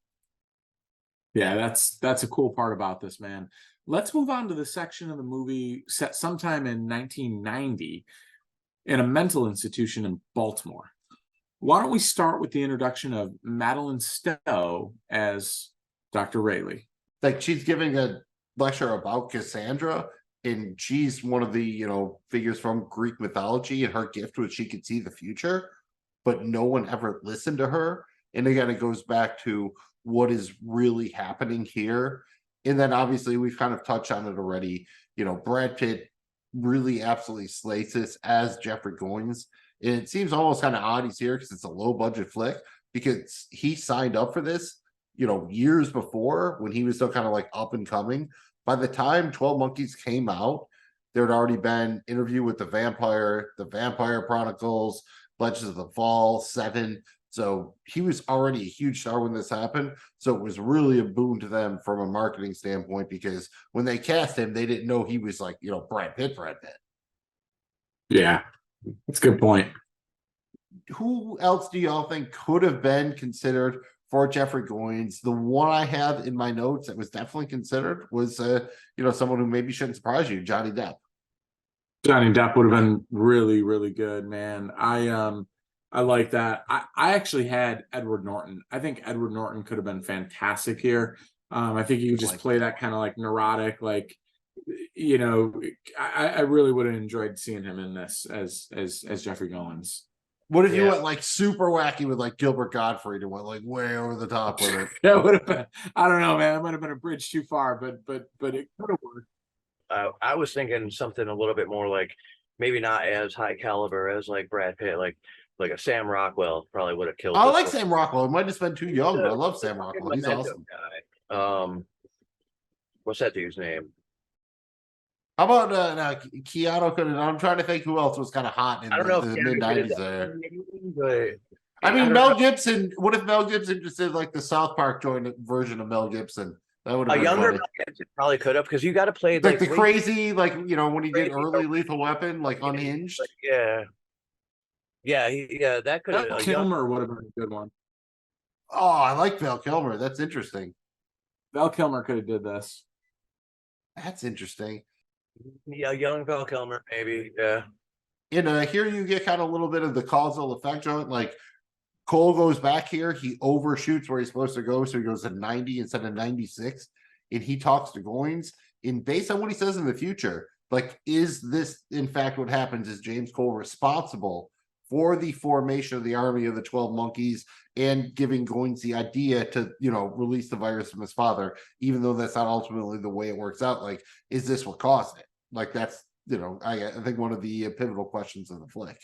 Yeah, that's a cool part about this, man. Let's move on to the section of the movie set sometime in 1990 in a mental institution in Baltimore. Why don't we start with the introduction of Madeline Stowe as Dr. Rayleigh? Like, she's giving a lecture about Cassandra, and she's one of the figures from Greek mythology, and her gift was she could see the future, but no one ever listened to her. And again, it goes back to what is really happening here. And then obviously we've kind of touched on it already. Brad Pitt really absolutely slays this as Jeffrey Goins. And it seems almost kind of odd he's here because it's a low budget flick, because he signed up for this, years before, when he was still kind of like up and coming. By the time 12 Monkeys came out, there had already been Interview with the Vampire Chronicles, Legends of the Fall, Seven. So he was already a huge star when this happened. So it was really a boon to them from a marketing standpoint, because when they cast him, they didn't know he was like, Brad Pitt. Yeah, that's a good point. Who else do y'all think could have been considered for Jeffrey Goins? The one I have in my notes that was definitely considered was, someone who maybe shouldn't surprise you, Johnny Depp. Johnny Depp would have been really, really good, man. I like that. I actually had Edward Norton. I think Edward Norton could have been fantastic here. I think you could just play that kind of like neurotic, like, I really would have enjoyed seeing him in this as Jeffrey Goins. What if you went like super wacky with like Gilbert Gottfried and went like way over the top with it? That would have been, I don't know, man. It might have been a bridge too far, but it could have worked. I was thinking something a little bit more like, maybe not as high caliber as like Brad Pitt, like a Sam Rockwell probably would have killed. I like Sam Rockwell. It might have been too young, but I love Sam Rockwell. He's awesome. Guy. What's that dude's name? How about Keanu could have? I'm trying to think who else was kind of hot in the mid '90s there. But I mean, Mel Gibson. What if Mel Gibson just did like the South Park joint version of Mel Gibson? That would have been younger funny. Mel Gibson probably could have, because you got to play like the crazy, like when he did early Lethal Weapon, like Unhinged. Yeah, that could have. Kilmer would have been a good one. Oh, I like Val Kilmer. That's interesting. Val Kilmer could have did this. That's interesting. Yeah, young Val Kilmer, maybe. Yeah. And here you get kind of a little bit of the causal effect joint. Like Cole goes back here, he overshoots where he's supposed to go, so he goes to 90 instead of 96, and he talks to Goins. And based on what he says in the future, like, is this in fact what happens? Is James Cole responsible for the formation of the army of the 12 Monkeys and giving Goins the idea to, release the virus from his father, even though that's not ultimately the way it works out? Like, is this what caused it? Like, that's, I think one of the pivotal questions of the flick.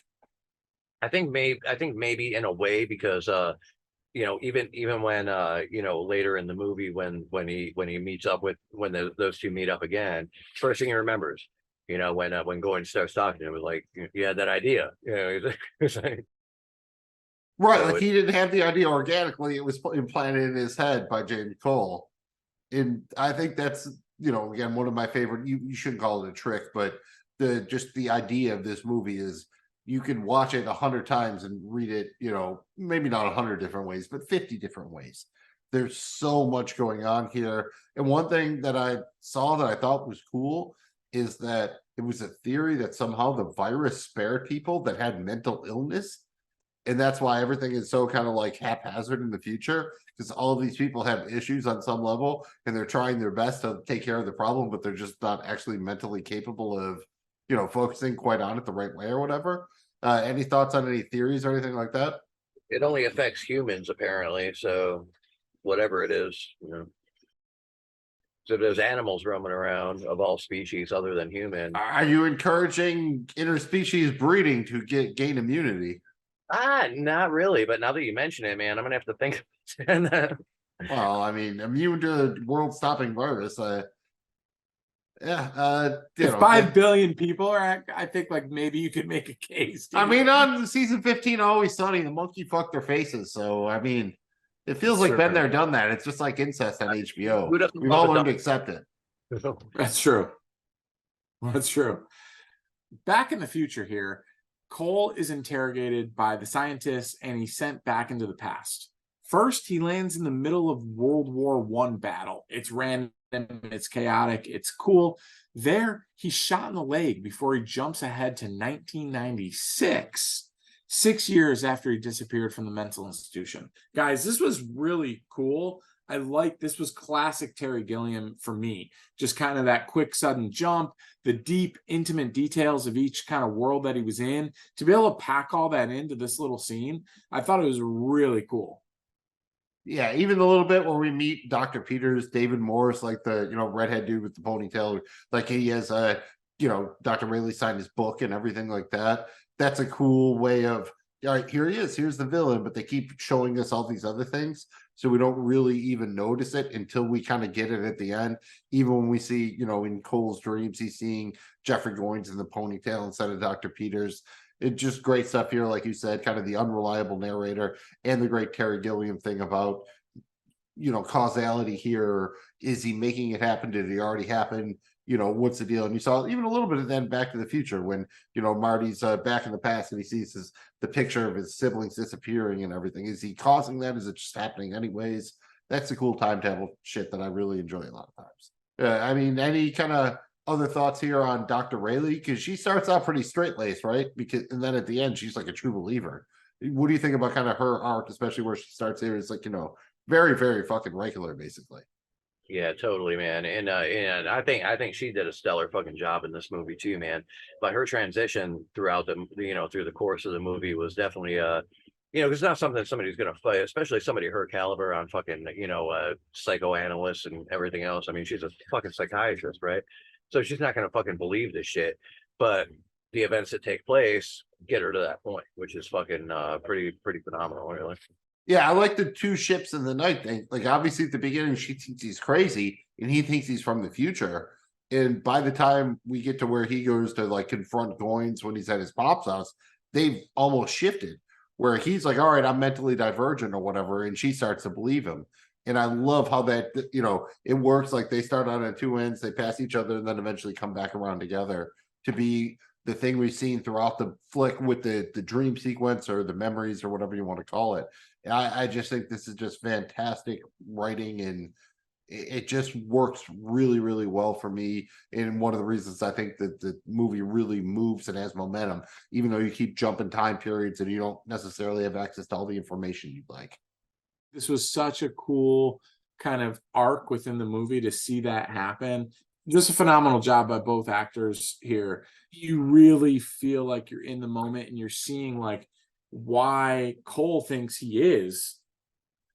I think maybe in a way, because even when later in the movie when he meets up with, when those two meet up again, first thing he remembers, when Gordon starts talking to him, it was like, you had that idea, he's like, right, like he didn't have the idea organically, it was implanted in his head by James Cole. And I think that's, again, one of my favorite, you shouldn't call it a trick, but the idea of this movie is you can watch it 100 times and read it, maybe not 100 different ways, but 50 different ways. There's so much going on here. And one thing that I saw that I thought was cool is that it was a theory that somehow the virus spared people that had mental illness. And that's why everything is so kind of like haphazard in the future, because all of these people have issues on some level and they're trying their best to take care of the problem, but they're just not actually mentally capable of, focusing quite on it the right way or whatever. Any thoughts on any theories or anything like that? It only affects humans, apparently. So whatever it is, So there's animals roaming around of all species other than human. Are you encouraging interspecies breeding to gain immunity? Not really. But now that you mention it, man, I'm gonna have to think. Well, I mean, immune to world-stopping virus. If 5 billion people are, I think like maybe you could make a case. I mean, on season 15, Always Sunny, the monkey fucked their faces. So I mean, it feels like been there, done that. It's just like incest on HBO. We've all learned to accept it. That's true. That's true. Back in the future here, Cole is interrogated by the scientists and he's sent back into the past. First, he lands in the middle of World War I battle. It's random, it's chaotic, it's cool. There, he's shot in the leg before he jumps ahead to 1996, 6 years after he disappeared from the mental institution. Guys, this was really cool. This was classic Terry Gilliam for me. Just kind of that quick, sudden jump, the deep, intimate details of each kind of world that he was in. To be able to pack all that into this little scene, I thought it was really cool. Yeah, even a little bit where we meet Dr. Peters, David Morse, like the, redhead dude with the ponytail, like he has, Dr. Rayleigh signed his book and everything like that. that's a cool way of, all right, here he is, here's the villain, but they keep showing us all these other things, so we don't really even notice it until we kind of get it at the end. Even when we see, in Cole's dreams, he's seeing Jeffrey Goins in the ponytail instead of Dr. Peters. It's just great stuff here, like you said, kind of the unreliable narrator and the great Terry Gilliam thing about, causality here. Is he making it happen? Did it already happen? What's the deal? And you saw even a little bit of then Back to the Future when, Marty's back in the past and he sees the picture of his siblings disappearing and everything. Is he causing that? Is it just happening anyways? That's the cool time travel shit that I really enjoy a lot of times. I mean, any kind of other thoughts here on Dr. Rayleigh? Because she starts out pretty straight-laced, right? And then at the end, she's like a true believer. What do you think about kind of her arc, especially where she starts here? It's like, very, very fucking regular, basically. Yeah, totally, man. And I think she did a stellar fucking job in this movie too, man. But her transition throughout through the course of the movie was definitely because it's not something that somebody's gonna fight, especially somebody her caliber on fucking, psychoanalysts and everything else. I mean, she's a fucking psychiatrist, right? So she's not gonna fucking believe this shit. But the events that take place get her to that point, which is fucking pretty phenomenal, really. Yeah, I like the two ships in the night thing. Like, obviously, at the beginning, she thinks he's crazy, and he thinks he's from the future. And by the time we get to where he goes to like confront Goins when he's at his pop's house, they've almost shifted. Where he's like, "All right, I'm mentally divergent or whatever," and she starts to believe him. And I love how that it works. Like they start out at two ends, they pass each other, and then eventually come back around together to be the thing we've seen throughout the flick with the dream sequence or the memories or whatever you want to call it. I just think this is just fantastic writing, and it just works really, really well for me. And one of the reasons I think that the movie really moves and has momentum, even though you keep jumping time periods and you don't necessarily have access to all the information you'd like. This was such a cool kind of arc within the movie to see that happen. Just a phenomenal job by both actors here. You really feel like you're in the moment and you're seeing like why Cole thinks he is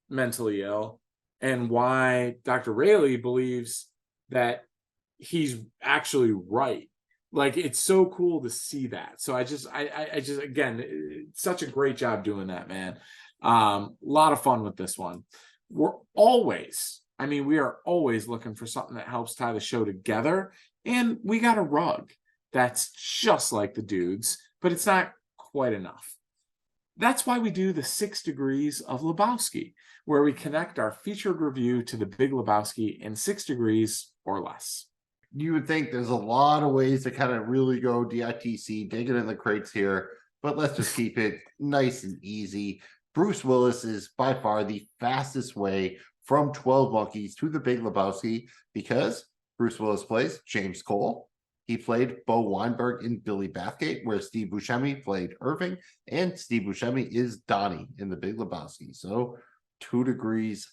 mentally ill and why Dr. Rayleigh believes that he's actually right. Like, it's so cool to see that. So I just again, such a great job doing that, man. A lot of fun with this one. We are always looking for something that helps tie the show together. And we got a rug that's just like the dudes, but it's not quite enough. That's why we do the 6 Degrees of Lebowski, where we connect our featured review to the Big Lebowski in 6 degrees or less. You would think there's a lot of ways to kind of really go DITC, digging in the crates here, but let's just keep it nice and easy. Bruce Willis is by far the fastest way from 12 Monkeys to the Big Lebowski because Bruce Willis plays James Cole. He played Bo Weinberg in Billy Bathgate, where Steve Buscemi played Irving, and Steve Buscemi is Donnie in The Big Lebowski. So 2 degrees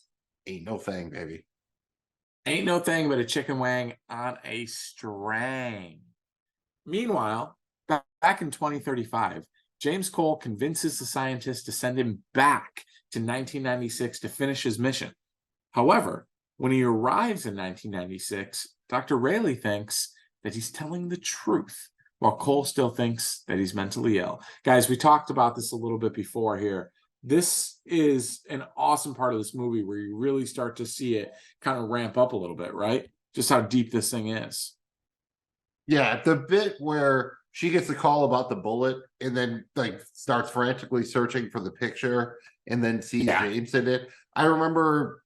ain't no thing, baby. Ain't no thing but a chicken wing on a string. Meanwhile, back in 2035, James Cole convinces the scientists to send him back to 1996 to finish his mission. However, when he arrives in 1996, Dr. Rayleigh thinks that he's telling the truth, while Cole still thinks that he's mentally ill. Guys, we talked about this a little bit before here. This is an awesome part of this movie where you really start to see it kind of ramp up a little bit, right? Just how deep this thing is. Yeah, the bit where she gets the call about the bullet and then like starts frantically searching for the picture and then sees James in it. I remember,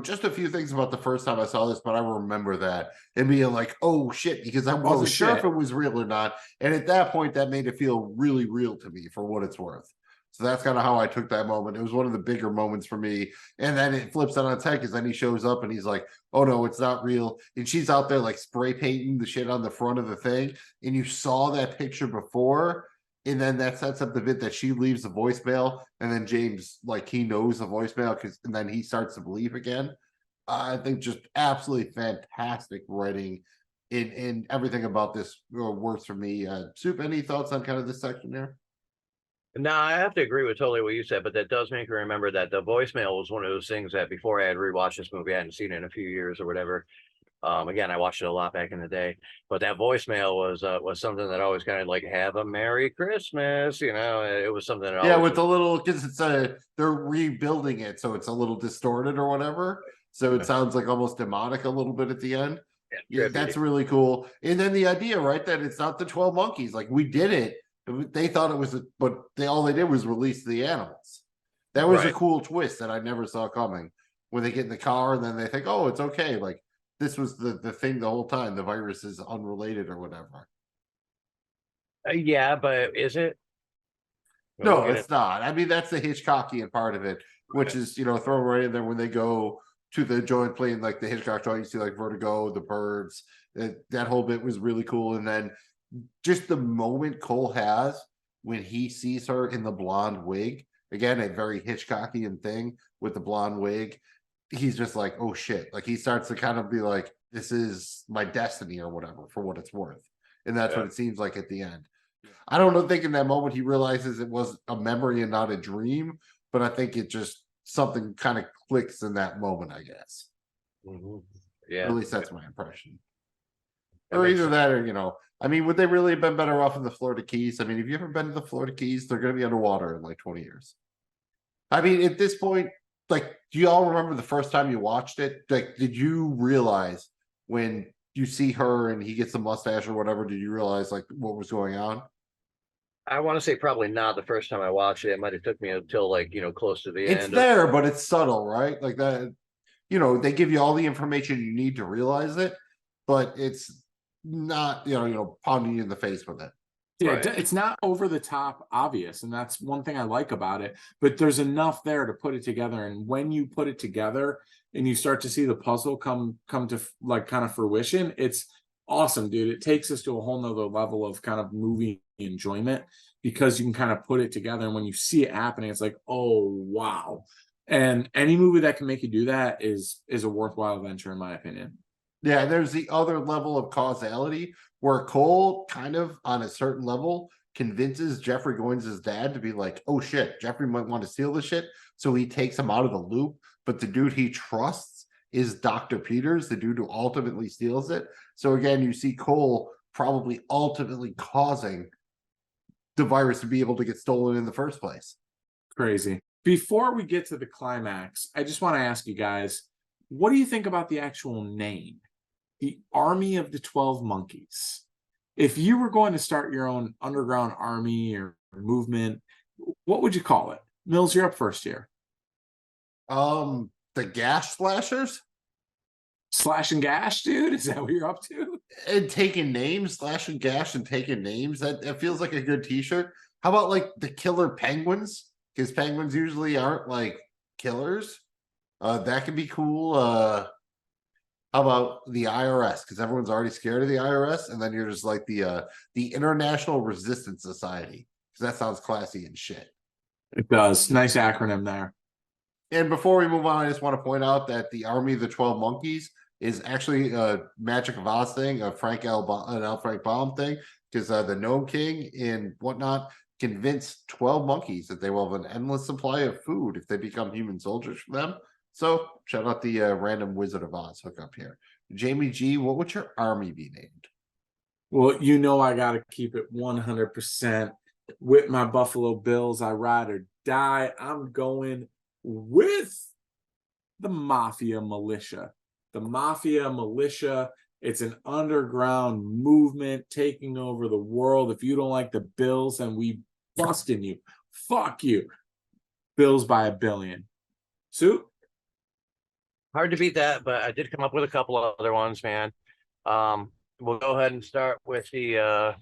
just a few things about the first time I saw this, but I remember that and being like, oh shit, because I wasn't sure if it was real or not. And at that point, that made it feel really real to me for what it's worth. So that's kind of how I took that moment. It was one of the bigger moments for me. And then it flips on its head because then he shows up and he's like, oh no, it's not real. And she's out there like spray painting the shit on the front of the thing. And you saw that picture before. And then that sets up the bit that she leaves the voicemail. And then James, like, he knows the voicemail and then he starts to believe again. I think just absolutely fantastic writing in everything about this works for me. Soup, any thoughts on kind of this section there? No, I have to agree with totally what you said, but that does make me remember that the voicemail was one of those things that before I had rewatched this movie, I hadn't seen it in a few years or whatever. Again, I watched it a lot back in the day, but that voicemail was something that always kind of like, have a Merry Christmas, you know. It was something that Yeah, always with the little, because it's they're rebuilding it, so it's a little distorted or whatever. So it sounds like almost demonic a little bit at the end. Yeah, that's really cool. And then the idea, right, that it's not the 12 monkeys. Like, we did it. They thought it was, but all they did was release the animals. That was a cool twist that I never saw coming. When they get in the car and then they think, oh, it's okay. Like, this was the thing the whole time. The virus is unrelated or whatever. Yeah, but is it? No, it's not. I mean, that's the Hitchcockian part of it, which is, you know, thrown right in there when they go to the joint playing like the Hitchcock joint. You see like Vertigo, the birds. That whole bit was really cool. And then just the moment Cole has when he sees her in the blonde wig, again, a very Hitchcockian thing with the blonde wig. He's just like, oh shit. Like, he starts to kind of be like, this is my destiny or whatever, for what it's worth. And that's what it seems like at the end. I don't think in that moment he realizes it was a memory and not a dream, but I think it just something kind of clicks in that moment, I guess. Yeah. At least that's my impression. Or either that or, you know, I mean, would they really have been better off in the Florida Keys? I mean, have you ever been to the Florida Keys? They're going to be underwater in like 20 years. I mean, at this point, like, do you all remember the first time you watched it? Like, did you realize when you see her and he gets the mustache or whatever, did you realize like what was going on? I want to say probably not the first time I watched it. It might have took me until like, you know, close to the end. It's there, but it's subtle, right? Like that, you know, they give you all the information you need to realize it, but it's not, you know, pounding you in the face with it. Yeah, it's not over the top obvious, and that's one thing I like about it. But there's enough there to put it together, and when you put it together and you start to see the puzzle come to like kind of fruition, it's awesome, dude. It takes us to a whole nother level of kind of movie enjoyment because you can kind of put it together, and when you see it happening, it's like, oh wow. And any movie that can make you do that is a worthwhile venture, in my opinion. Yeah, there's the other level of causality where Cole kind of on a certain level convinces Jeffrey Goins' dad to be like, oh shit, Jeffrey might want to steal this shit. So he takes him out of the loop. But the dude he trusts is Dr. Peters, the dude who ultimately steals it. So again, you see Cole probably ultimately causing the virus to be able to get stolen in the first place. Crazy. Before we get to the climax, I just want to ask you guys, what do you think about the actual name? The Army of the 12 Monkeys. If you were going to start your own underground army or movement, what would you call it? Mills, you're up first here. The Gash Slashers? Slash and Gash, dude? Is that what you're up to? And taking names, Slash and Gash and taking names. That feels like a good t-shirt. How about like the Killer Penguins? Because penguins usually aren't like killers. That could be cool. How about the IRS? Because everyone's already scared of the IRS, and then you're just like the International Resistance Society. Because that sounds classy and shit. It does. Nice acronym there. And before we move on, I just want to point out that the Army of the 12 Monkeys is actually a Magic of Oz thing, a L. Frank Baum thing, because the Gnome King and whatnot convinced 12 monkeys that they will have an endless supply of food if they become human soldiers for them. So shout out the random Wizard of Oz hookup here. Jamie G, what would your army be named? Well, you know I got to keep it 100%. With my Buffalo Bills, I ride or die. I'm going with the Mafia Militia. The Mafia Militia, it's an underground movement taking over the world. If you don't like the Bills, then we busting you. Fuck you. Bills by $1 billion. Sue? Hard to beat that, but I did come up with a couple of other ones, man. We'll go ahead and start with the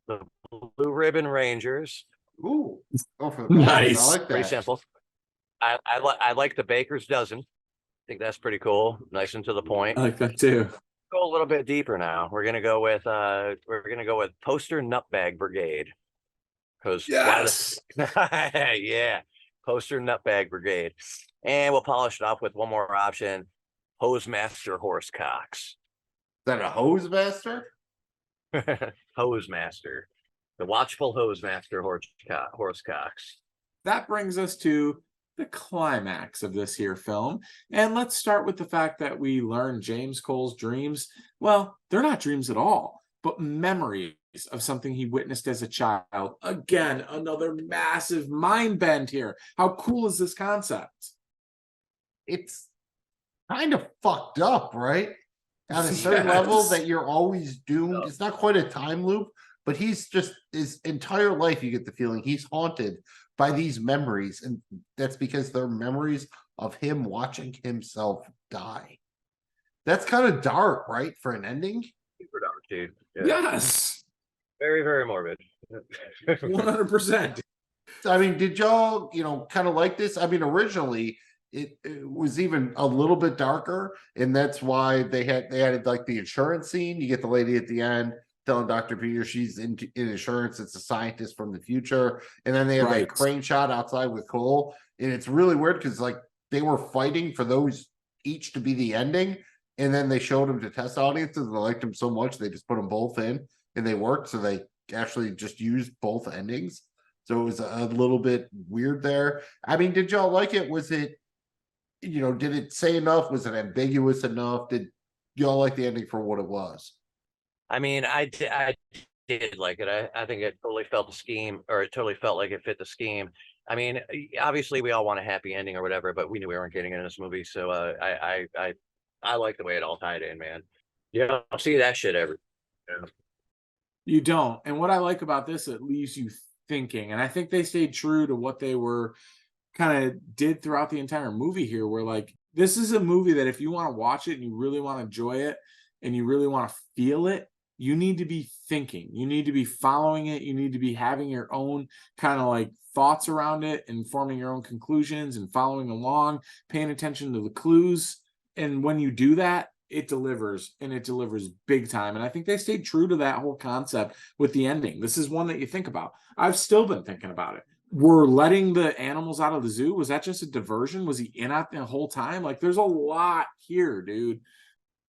Blue Ribbon Rangers. Ooh, go for the Nice. I like that. Pretty simple. I like the Baker's Dozen. I think that's pretty cool. Nice and to the point. I like that too. Go a little bit deeper now. We're gonna go with Poster Nutbag Brigade. Because yes, yeah, Poster Nutbag Brigade, and we'll polish it off with one more option: Hose Master Horsecocks. Is that a hose master? Hose Master, the watchful Hose Master Horsecocks. that brings us to the climax of this here film. And let's start with the fact that we learn James Cole's dreams, well, they're not dreams at all, but memories of something he witnessed as a child. Again, another massive mind bend here. How cool is this concept? It's kind of fucked up, right? On a certain level that you're always doomed. It's not quite a time loop, but he's just his entire life, you get the feeling he's haunted by these memories. And that's because they're memories of him watching himself die. That's kind of dark, right? For an ending. Super dark, dude. Yeah. Yes. Very, very morbid. 100%. I mean, did y'all, kind of like this? I mean, originally it was even a little bit darker, and that's why they added like the insurance scene. You get the lady at the end telling Dr. Peter she's in insurance. It's a scientist from the future, and then they have that crane shot outside with Cole, and it's really weird because like they were fighting for those each to be the ending, and then they showed them to test audiences, and they liked them so much they just put them both in, and they worked. So they actually just used both endings. So it was a little bit weird there. I mean, did y'all like it? Was it, did it say enough? Was it ambiguous enough? Did y'all like the ending for what it was? I mean, I did like it. I think it totally felt the scheme, or it totally felt like it fit the scheme. I mean, obviously we all want a happy ending or whatever, but we knew we weren't getting it in this movie. So I like the way it all tied in, man. You don't see that shit ever. Yeah. You don't. And what I like about this, it leaves you thinking. And I think they stayed true to what they were kind of did throughout the entire movie here, where like this is a movie that if you want to watch it and you really want to enjoy it and you really want to feel it, you need to be thinking. You need to be following it. You need to be having your own kind of like thoughts around it and forming your own conclusions and following along, paying attention to the clues. And when you do that, it delivers, and it delivers big time. And I think they stayed true to that whole concept with the ending. This is one that you think about. I've still been thinking about it. We're letting the animals out of the zoo. Was that just a diversion? Was he in it the whole time? Like, there's a lot here, dude.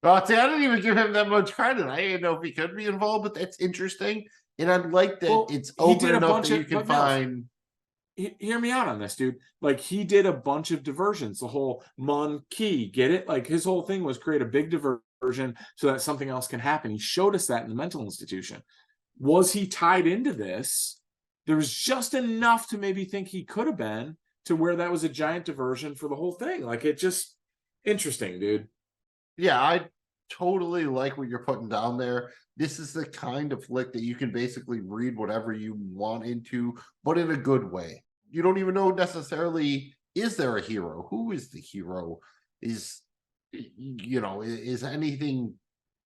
Well, see, I didn't even give him that much credit. I didn't know if he could be involved, but that's interesting. And I like that it's open enough that you can find. Hear me out on this, dude. Like, he did a bunch of diversions. The whole monkey, get it? Like, his whole thing was create a big diversion so that something else can happen. He showed us that in the mental institution. Was he tied into this? There was just enough to maybe think he could have been, to where that was a giant diversion for the whole thing. Like, it just interesting, dude. Yeah, I totally like what you're putting down there. This is the kind of flick that you can basically read whatever you want into, but in a good way. You don't even know necessarily, is there a hero? Who is the hero? Is anything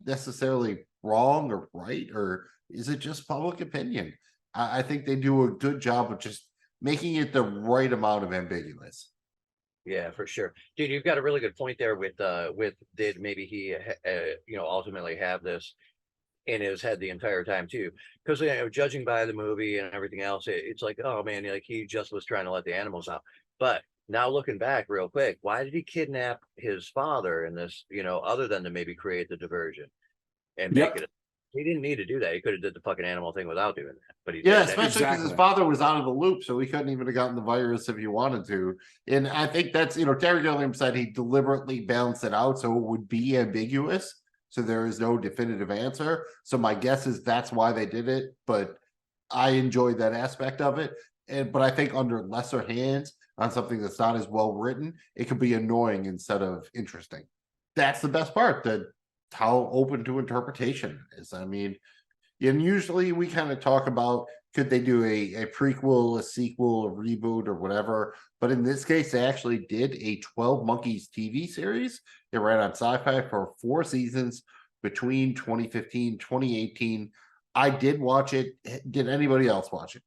necessarily wrong or right? Or is it just public opinion? I think they do a good job of just making it the right amount of ambiguous. Yeah, for sure, dude. You've got a really good point there with did maybe he ultimately have this in his head the entire time too, because judging by the movie and everything else, it's like, oh man, like he just was trying to let the animals out. But now looking back real quick, why did he kidnap his father in this, other than to maybe create the diversion and make it? He didn't need to do that. He could have did the fucking animal thing without doing that. But he did. Especially because his father was out of the loop, so he couldn't even have gotten the virus if he wanted to. And I think that's, Terry Gilliam said he deliberately balanced it out so it would be ambiguous. So there is no definitive answer. So my guess is that's why they did it. But I enjoyed that aspect of it. But I think under lesser hands on something that's not as well written, it could be annoying instead of interesting. That's the best part. How open to interpretation is. I mean, and usually we kind of talk about, could they do a prequel, a sequel, a reboot, or whatever? But in this case, they actually did a 12 Monkeys TV series. It ran on Sci-Fi for 4 seasons between 2015 2018. I did watch it. Did anybody else watch it?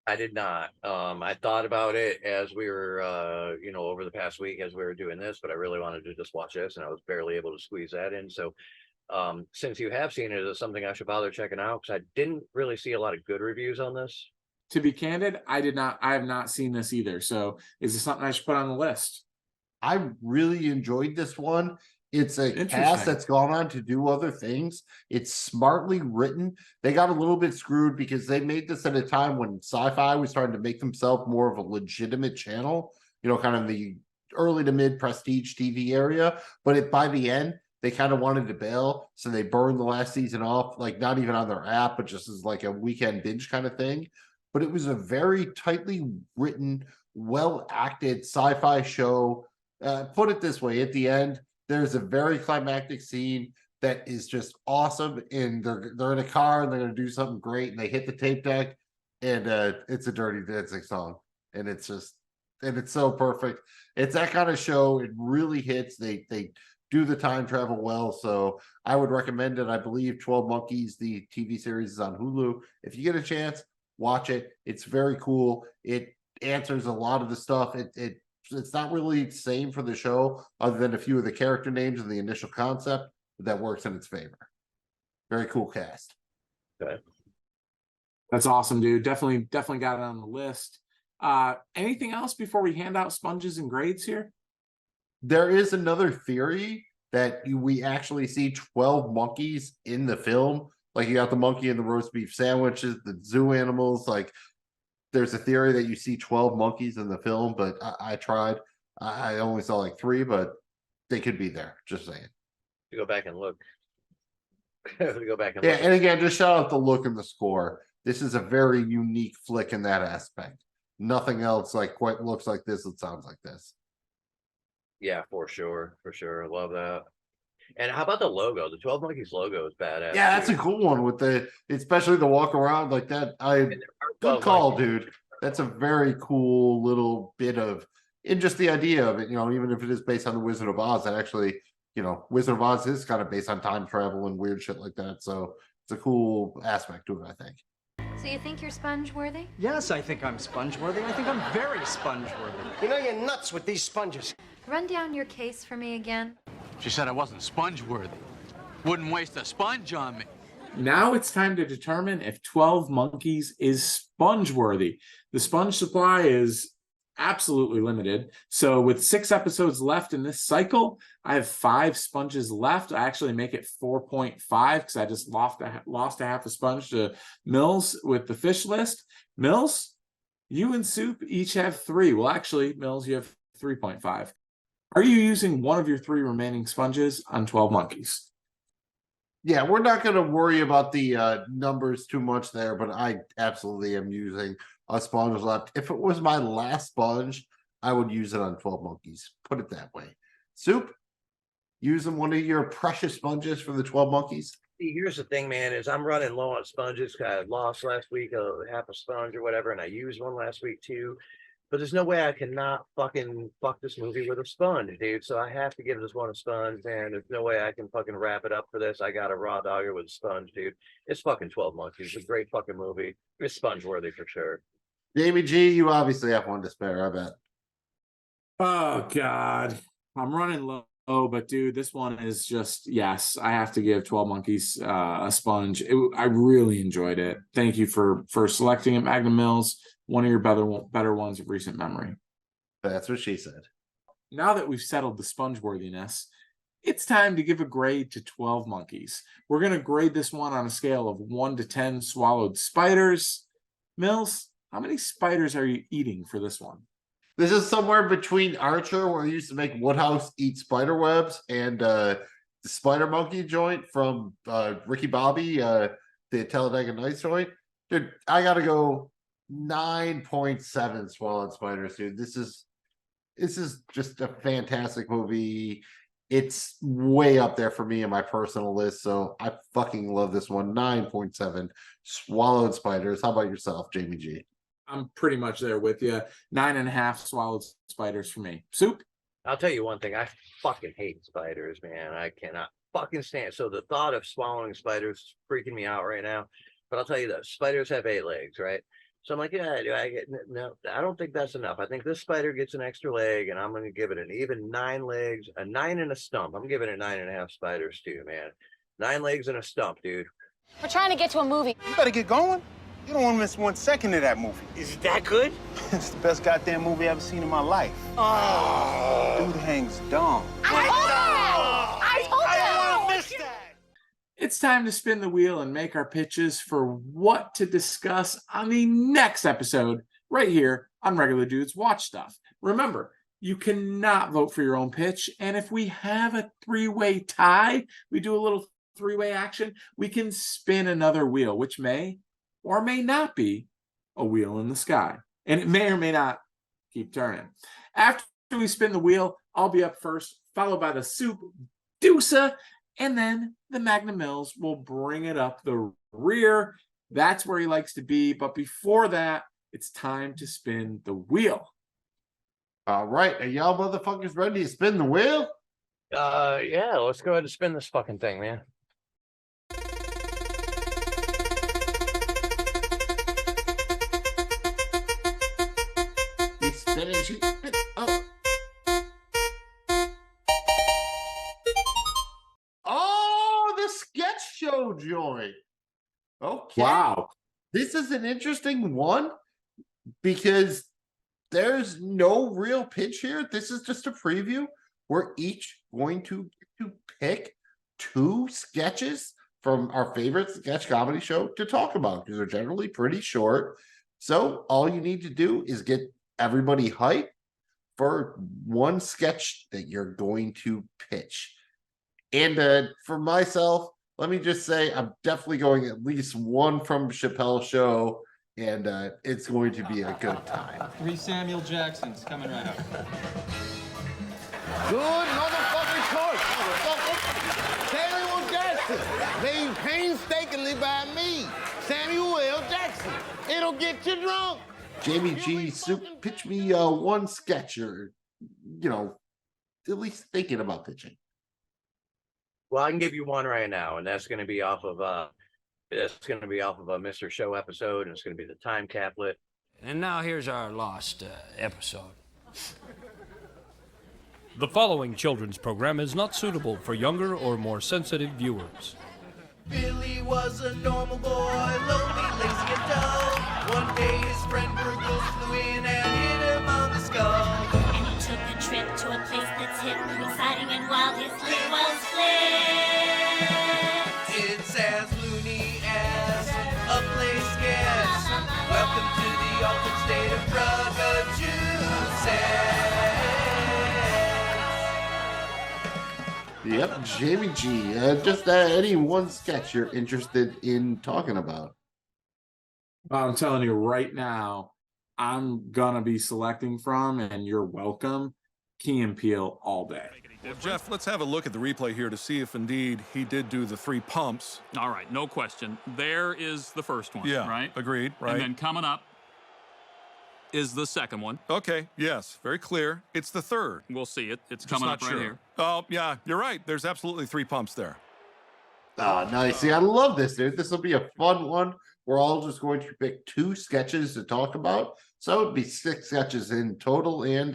I did not. I thought about it as we were, over the past week as we were doing this, but I really wanted to just watch this, and I was barely able to squeeze that in. So, since you have seen it, is it something I should bother checking out? Because I didn't really see a lot of good reviews on this. To be candid, I have not seen this either. So, is this something I should put on the list? I really enjoyed this one. It's a cast that's gone on to do other things. It's smartly written. They got a little bit screwed because they made this at a time when Sci-Fi was starting to make themselves more of a legitimate channel. kind of the early to mid prestige TV area. But by the end, they kind of wanted to bail, so they burned the last season off, like not even on their app, but just as like a weekend binge kind of thing. But it was a very tightly written, well acted sci-fi show. Put it this way: at the end, there's a very climactic scene that is just awesome, and they're in a car and they're going to do something great, and they hit the tape deck, and it's a Dirty Dancing song, and it's so perfect. It's that kind of show. It really hits. They do the time travel well, so I would recommend it. I believe 12 Monkeys, the TV series, is on Hulu. If you get a chance, watch it. It's very cool. It answers a lot of the stuff. It's not really the same for the show, other than a few of the character names and the initial concept, but that works in its favor. Very cool cast. Okay. That's awesome, dude. Definitely got it on the list. Anything else before we hand out sponges and grades here? There is another theory that we actually see 12 monkeys in the film. Like, you got the monkey in the roast beef sandwiches, the zoo animals. Like, there's a theory that you see 12 monkeys in the film, but I tried. I only saw like 3, but they could be there. Just saying. To go back and look. Go back and Yeah, look. and again, just shout out the look and the score. This is a very unique flick in that aspect. Nothing else like quite looks like this. It sounds like this. Yeah, for sure. I love that. And how about the logo? The 12 Monkeys logo is badass. Yeah, that's a cool one with especially the walk around like that. Good call, dude. That's a very cool little bit of, in just the idea of it, even if it is based on the Wizard of Oz, that actually, Wizard of Oz is kind of based on time travel and weird shit like that. So it's a cool aspect to it, I think. So you think you're sponge-worthy? Yes, I think I'm sponge-worthy. I think I'm very sponge-worthy. You know you're nuts with these sponges. Run down your case for me again. She said I wasn't sponge-worthy. Wouldn't waste a sponge on me. Now it's time to determine if 12 Monkeys is sponge-worthy. The sponge supply is absolutely limited. So with 6 episodes left in this cycle, I have 5 sponges left. I actually make it 4.5 because I just lost a half a sponge to Mills with the fish list. Mills, you and Soup each have 3. Well, actually, Mills, you have 3.5. Are you using one of your 3 remaining sponges on 12 Monkeys? Yeah, we're not going to worry about the numbers too much there, but I absolutely am using a sponge left. If it was my last sponge, I would use it on 12 Monkeys. Put it that way. Soup, using one of your precious sponges for the 12 Monkeys? See, here's the thing, man, is I'm running low on sponges. I lost last week half a sponge or whatever, and I used one last week too. But there's no way I cannot fucking fuck this movie with a sponge, dude. So I have to give this one a sponge, man. There's no way I can fucking wrap it up for this. I got a raw dogger with a sponge, dude. It's fucking 12 Monkeys. It's a great fucking movie. It's sponge worthy for sure. Jamie G, you obviously have one to spare, I bet. Oh, God. I'm running low, but dude, this one is just, yes, I have to give 12 Monkeys a sponge. I really enjoyed it. Thank you for selecting it, Magnum Mills. One of your better ones of recent memory. That's what she said. Now that we've settled the sponge worthiness, it's time to give a grade to 12 Monkeys. We're going to grade this one on a scale of 1 to 10 swallowed spiders. Mills, how many spiders are you eating for this one? This is somewhere between Archer, where he used to make Woodhouse eat spider webs, and the Spider Monkey joint from Ricky Bobby, the Talladega Nights joint. Dude, I got to go 9.7 swallowed spiders, dude. This is just a fantastic movie. It's way up there for me in my personal list, so I fucking love this one. 9.7 swallowed spiders. How about yourself, Jamie G? I'm pretty much there with you. 9.5 swallowed spiders for me. Soup? I'll tell you one thing. I fucking hate spiders, man. I cannot fucking stand. So the thought of swallowing spiders is freaking me out right now. But I'll tell you this: spiders have 8 legs, right? So I'm like, yeah, do I get no? I don't think that's enough. I think this spider gets an extra leg, and I'm going to give it an even 9 legs, a 9 and a stump. I'm giving it 9.5 spiders too, man. 9 legs and a stump, dude. We're trying to get to a movie. You better get going. You don't want to miss 1 second of that movie. Is it that good? It's the best goddamn movie I've ever seen in my life. Oh. Dude hangs dumb. I told you! I don't want to miss that. It's time to spin the wheel and make our pitches for what to discuss on the next episode right here on Regular Dudes Watch Stuff. Remember, you cannot vote for your own pitch. And if we have a three-way tie, we do a little three-way action, we can spin another wheel, which may or may not be a wheel in the sky. And it may or may not keep turning. After we spin the wheel, I'll be up first, followed by the Soup Deusa, and then the Magnum Mills will bring it up the rear. That's where he likes to be. But before that, it's time to spin the wheel. All right. Are y'all motherfuckers ready to spin the wheel? Yeah, let's go ahead and spin this fucking thing, man. He's spinning. Oh. Oh, the sketch show joint. Okay. Wow. This is an interesting one because there's no real pitch here. This is just a preview. We're each going to pick 2 sketches from our favorite sketch comedy show to talk about because they're generally pretty short. So all you need to do is get everybody hyped for one sketch that you're going to pitch. And for myself, let me just say I'm definitely going at least one from Chappelle's show, and it's going to be a good time. 3 Samuel Jacksons coming right up. Good motherfucking choice, motherfucker. Samuel Jackson, made painstakingly by me, Samuel L. Jackson. It'll get you drunk. Jamie G, Soup, pitch me one sketch or, at least thinking about pitching. Well, I can give you one right now, and that's going to be off of a Mr. Show episode, and it's going to be the Time Caplet. And now here's our lost episode. The following children's program is not suitable for younger or more sensitive viewers. Billy was a normal boy, lonely, lazy, and dull. One day his friend Virgil flew in and hit him on the skull. And he took a trip to a place that's hip, exciting and wild. His lip was split. It's as loony as a place gets. Welcome to the altered state of drug juice. Yep, Jamie G. Just any one sketch you're interested in talking about. I'm telling you right now, I'm gonna be selecting from, and you're welcome, Key and Peele all day. Well, Jeff, let's have a look at the replay here to see if indeed he did do the 3 pumps. All right, no question. There is the first one, Yeah, right? agreed, right. And then coming up is the second one. Okay, yes, very clear. It's the third. We'll see it. It's Just coming not up right sure. here. Oh, yeah, you're right. There's absolutely 3 pumps there. Oh, nice. See, I love this, dude. This will be a fun one. We're all just going to pick 2 sketches to talk about. So it'd be 6 sketches in total, and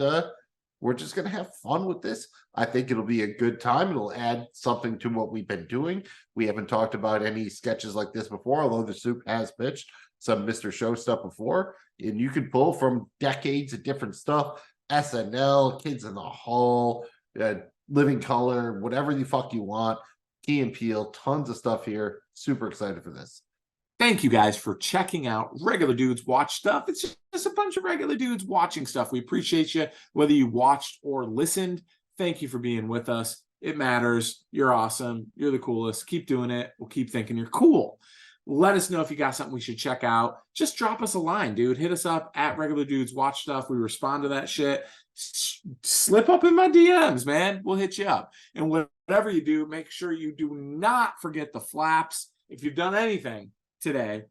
we're just going to have fun with this. I think it'll be a good time. It'll add something to what we've been doing. We haven't talked about any sketches like this before, although the Soup has pitched some Mr. Show stuff before. And you can pull from decades of different stuff, SNL, Kids in the Hall, Living Color, whatever the fuck you want. Key and Peele, tons of stuff here. Super excited for this. Thank you guys for checking out Regular Dudes Watch Stuff. It's just a bunch of regular dudes watching stuff. We appreciate you, whether you watched or listened. Thank you for being with us. It matters. You're awesome. You're the coolest. Keep doing it. We'll keep thinking you're cool. Let us know if you got something we should check out. Just drop us a line, dude. Hit us up at Regular Dudes Watch Stuff. We respond to that shit. Slip up in my DMs, man. We'll hit you up. And whatever you do, make sure you do not forget the flaps. If you've done anything today,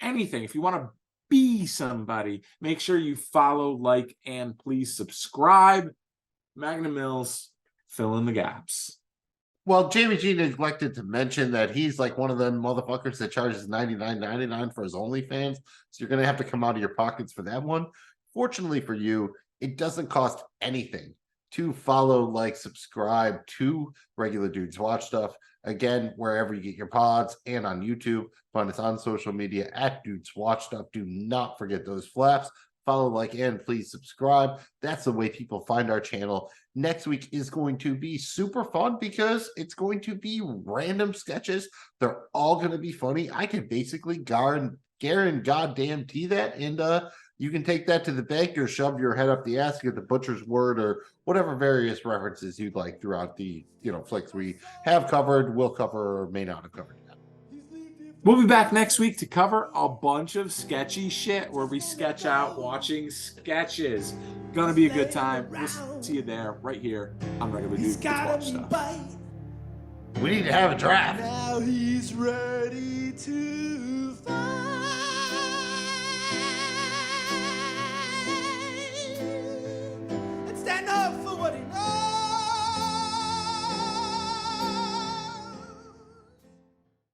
if you want to be somebody, make sure you follow, like, and please subscribe. Magnum Mills, fill in the gaps. Well, Jamie G neglected to mention that he's like one of them motherfuckers that charges $99.99 for his OnlyFans. So you're going to have to come out of your pockets for that one. Fortunately for you, it doesn't cost anything to follow, like, subscribe to Regular Dudes Watch Stuff. Again, wherever you get your pods and on YouTube. Find us on social media at Dudes Watch Stuff. Do not forget those flaps. Follow, like, and please subscribe. That's the way people find our channel. Next week is going to be super fun because it's going to be random sketches. They're all going to be funny. I can basically goddamn tea that. And you can take that to the bank or shove your head up the ass and get the butcher's word or whatever various references you'd like throughout the flicks we have covered, will cover, or may not have covered yet. We'll be back next week to cover a bunch of sketchy shit where we sketch out watching sketches. Gonna be a good time. We'll see you there, right here on Regular Dudes Watch Stuff. We need to have a draft. Now he's ready to fight.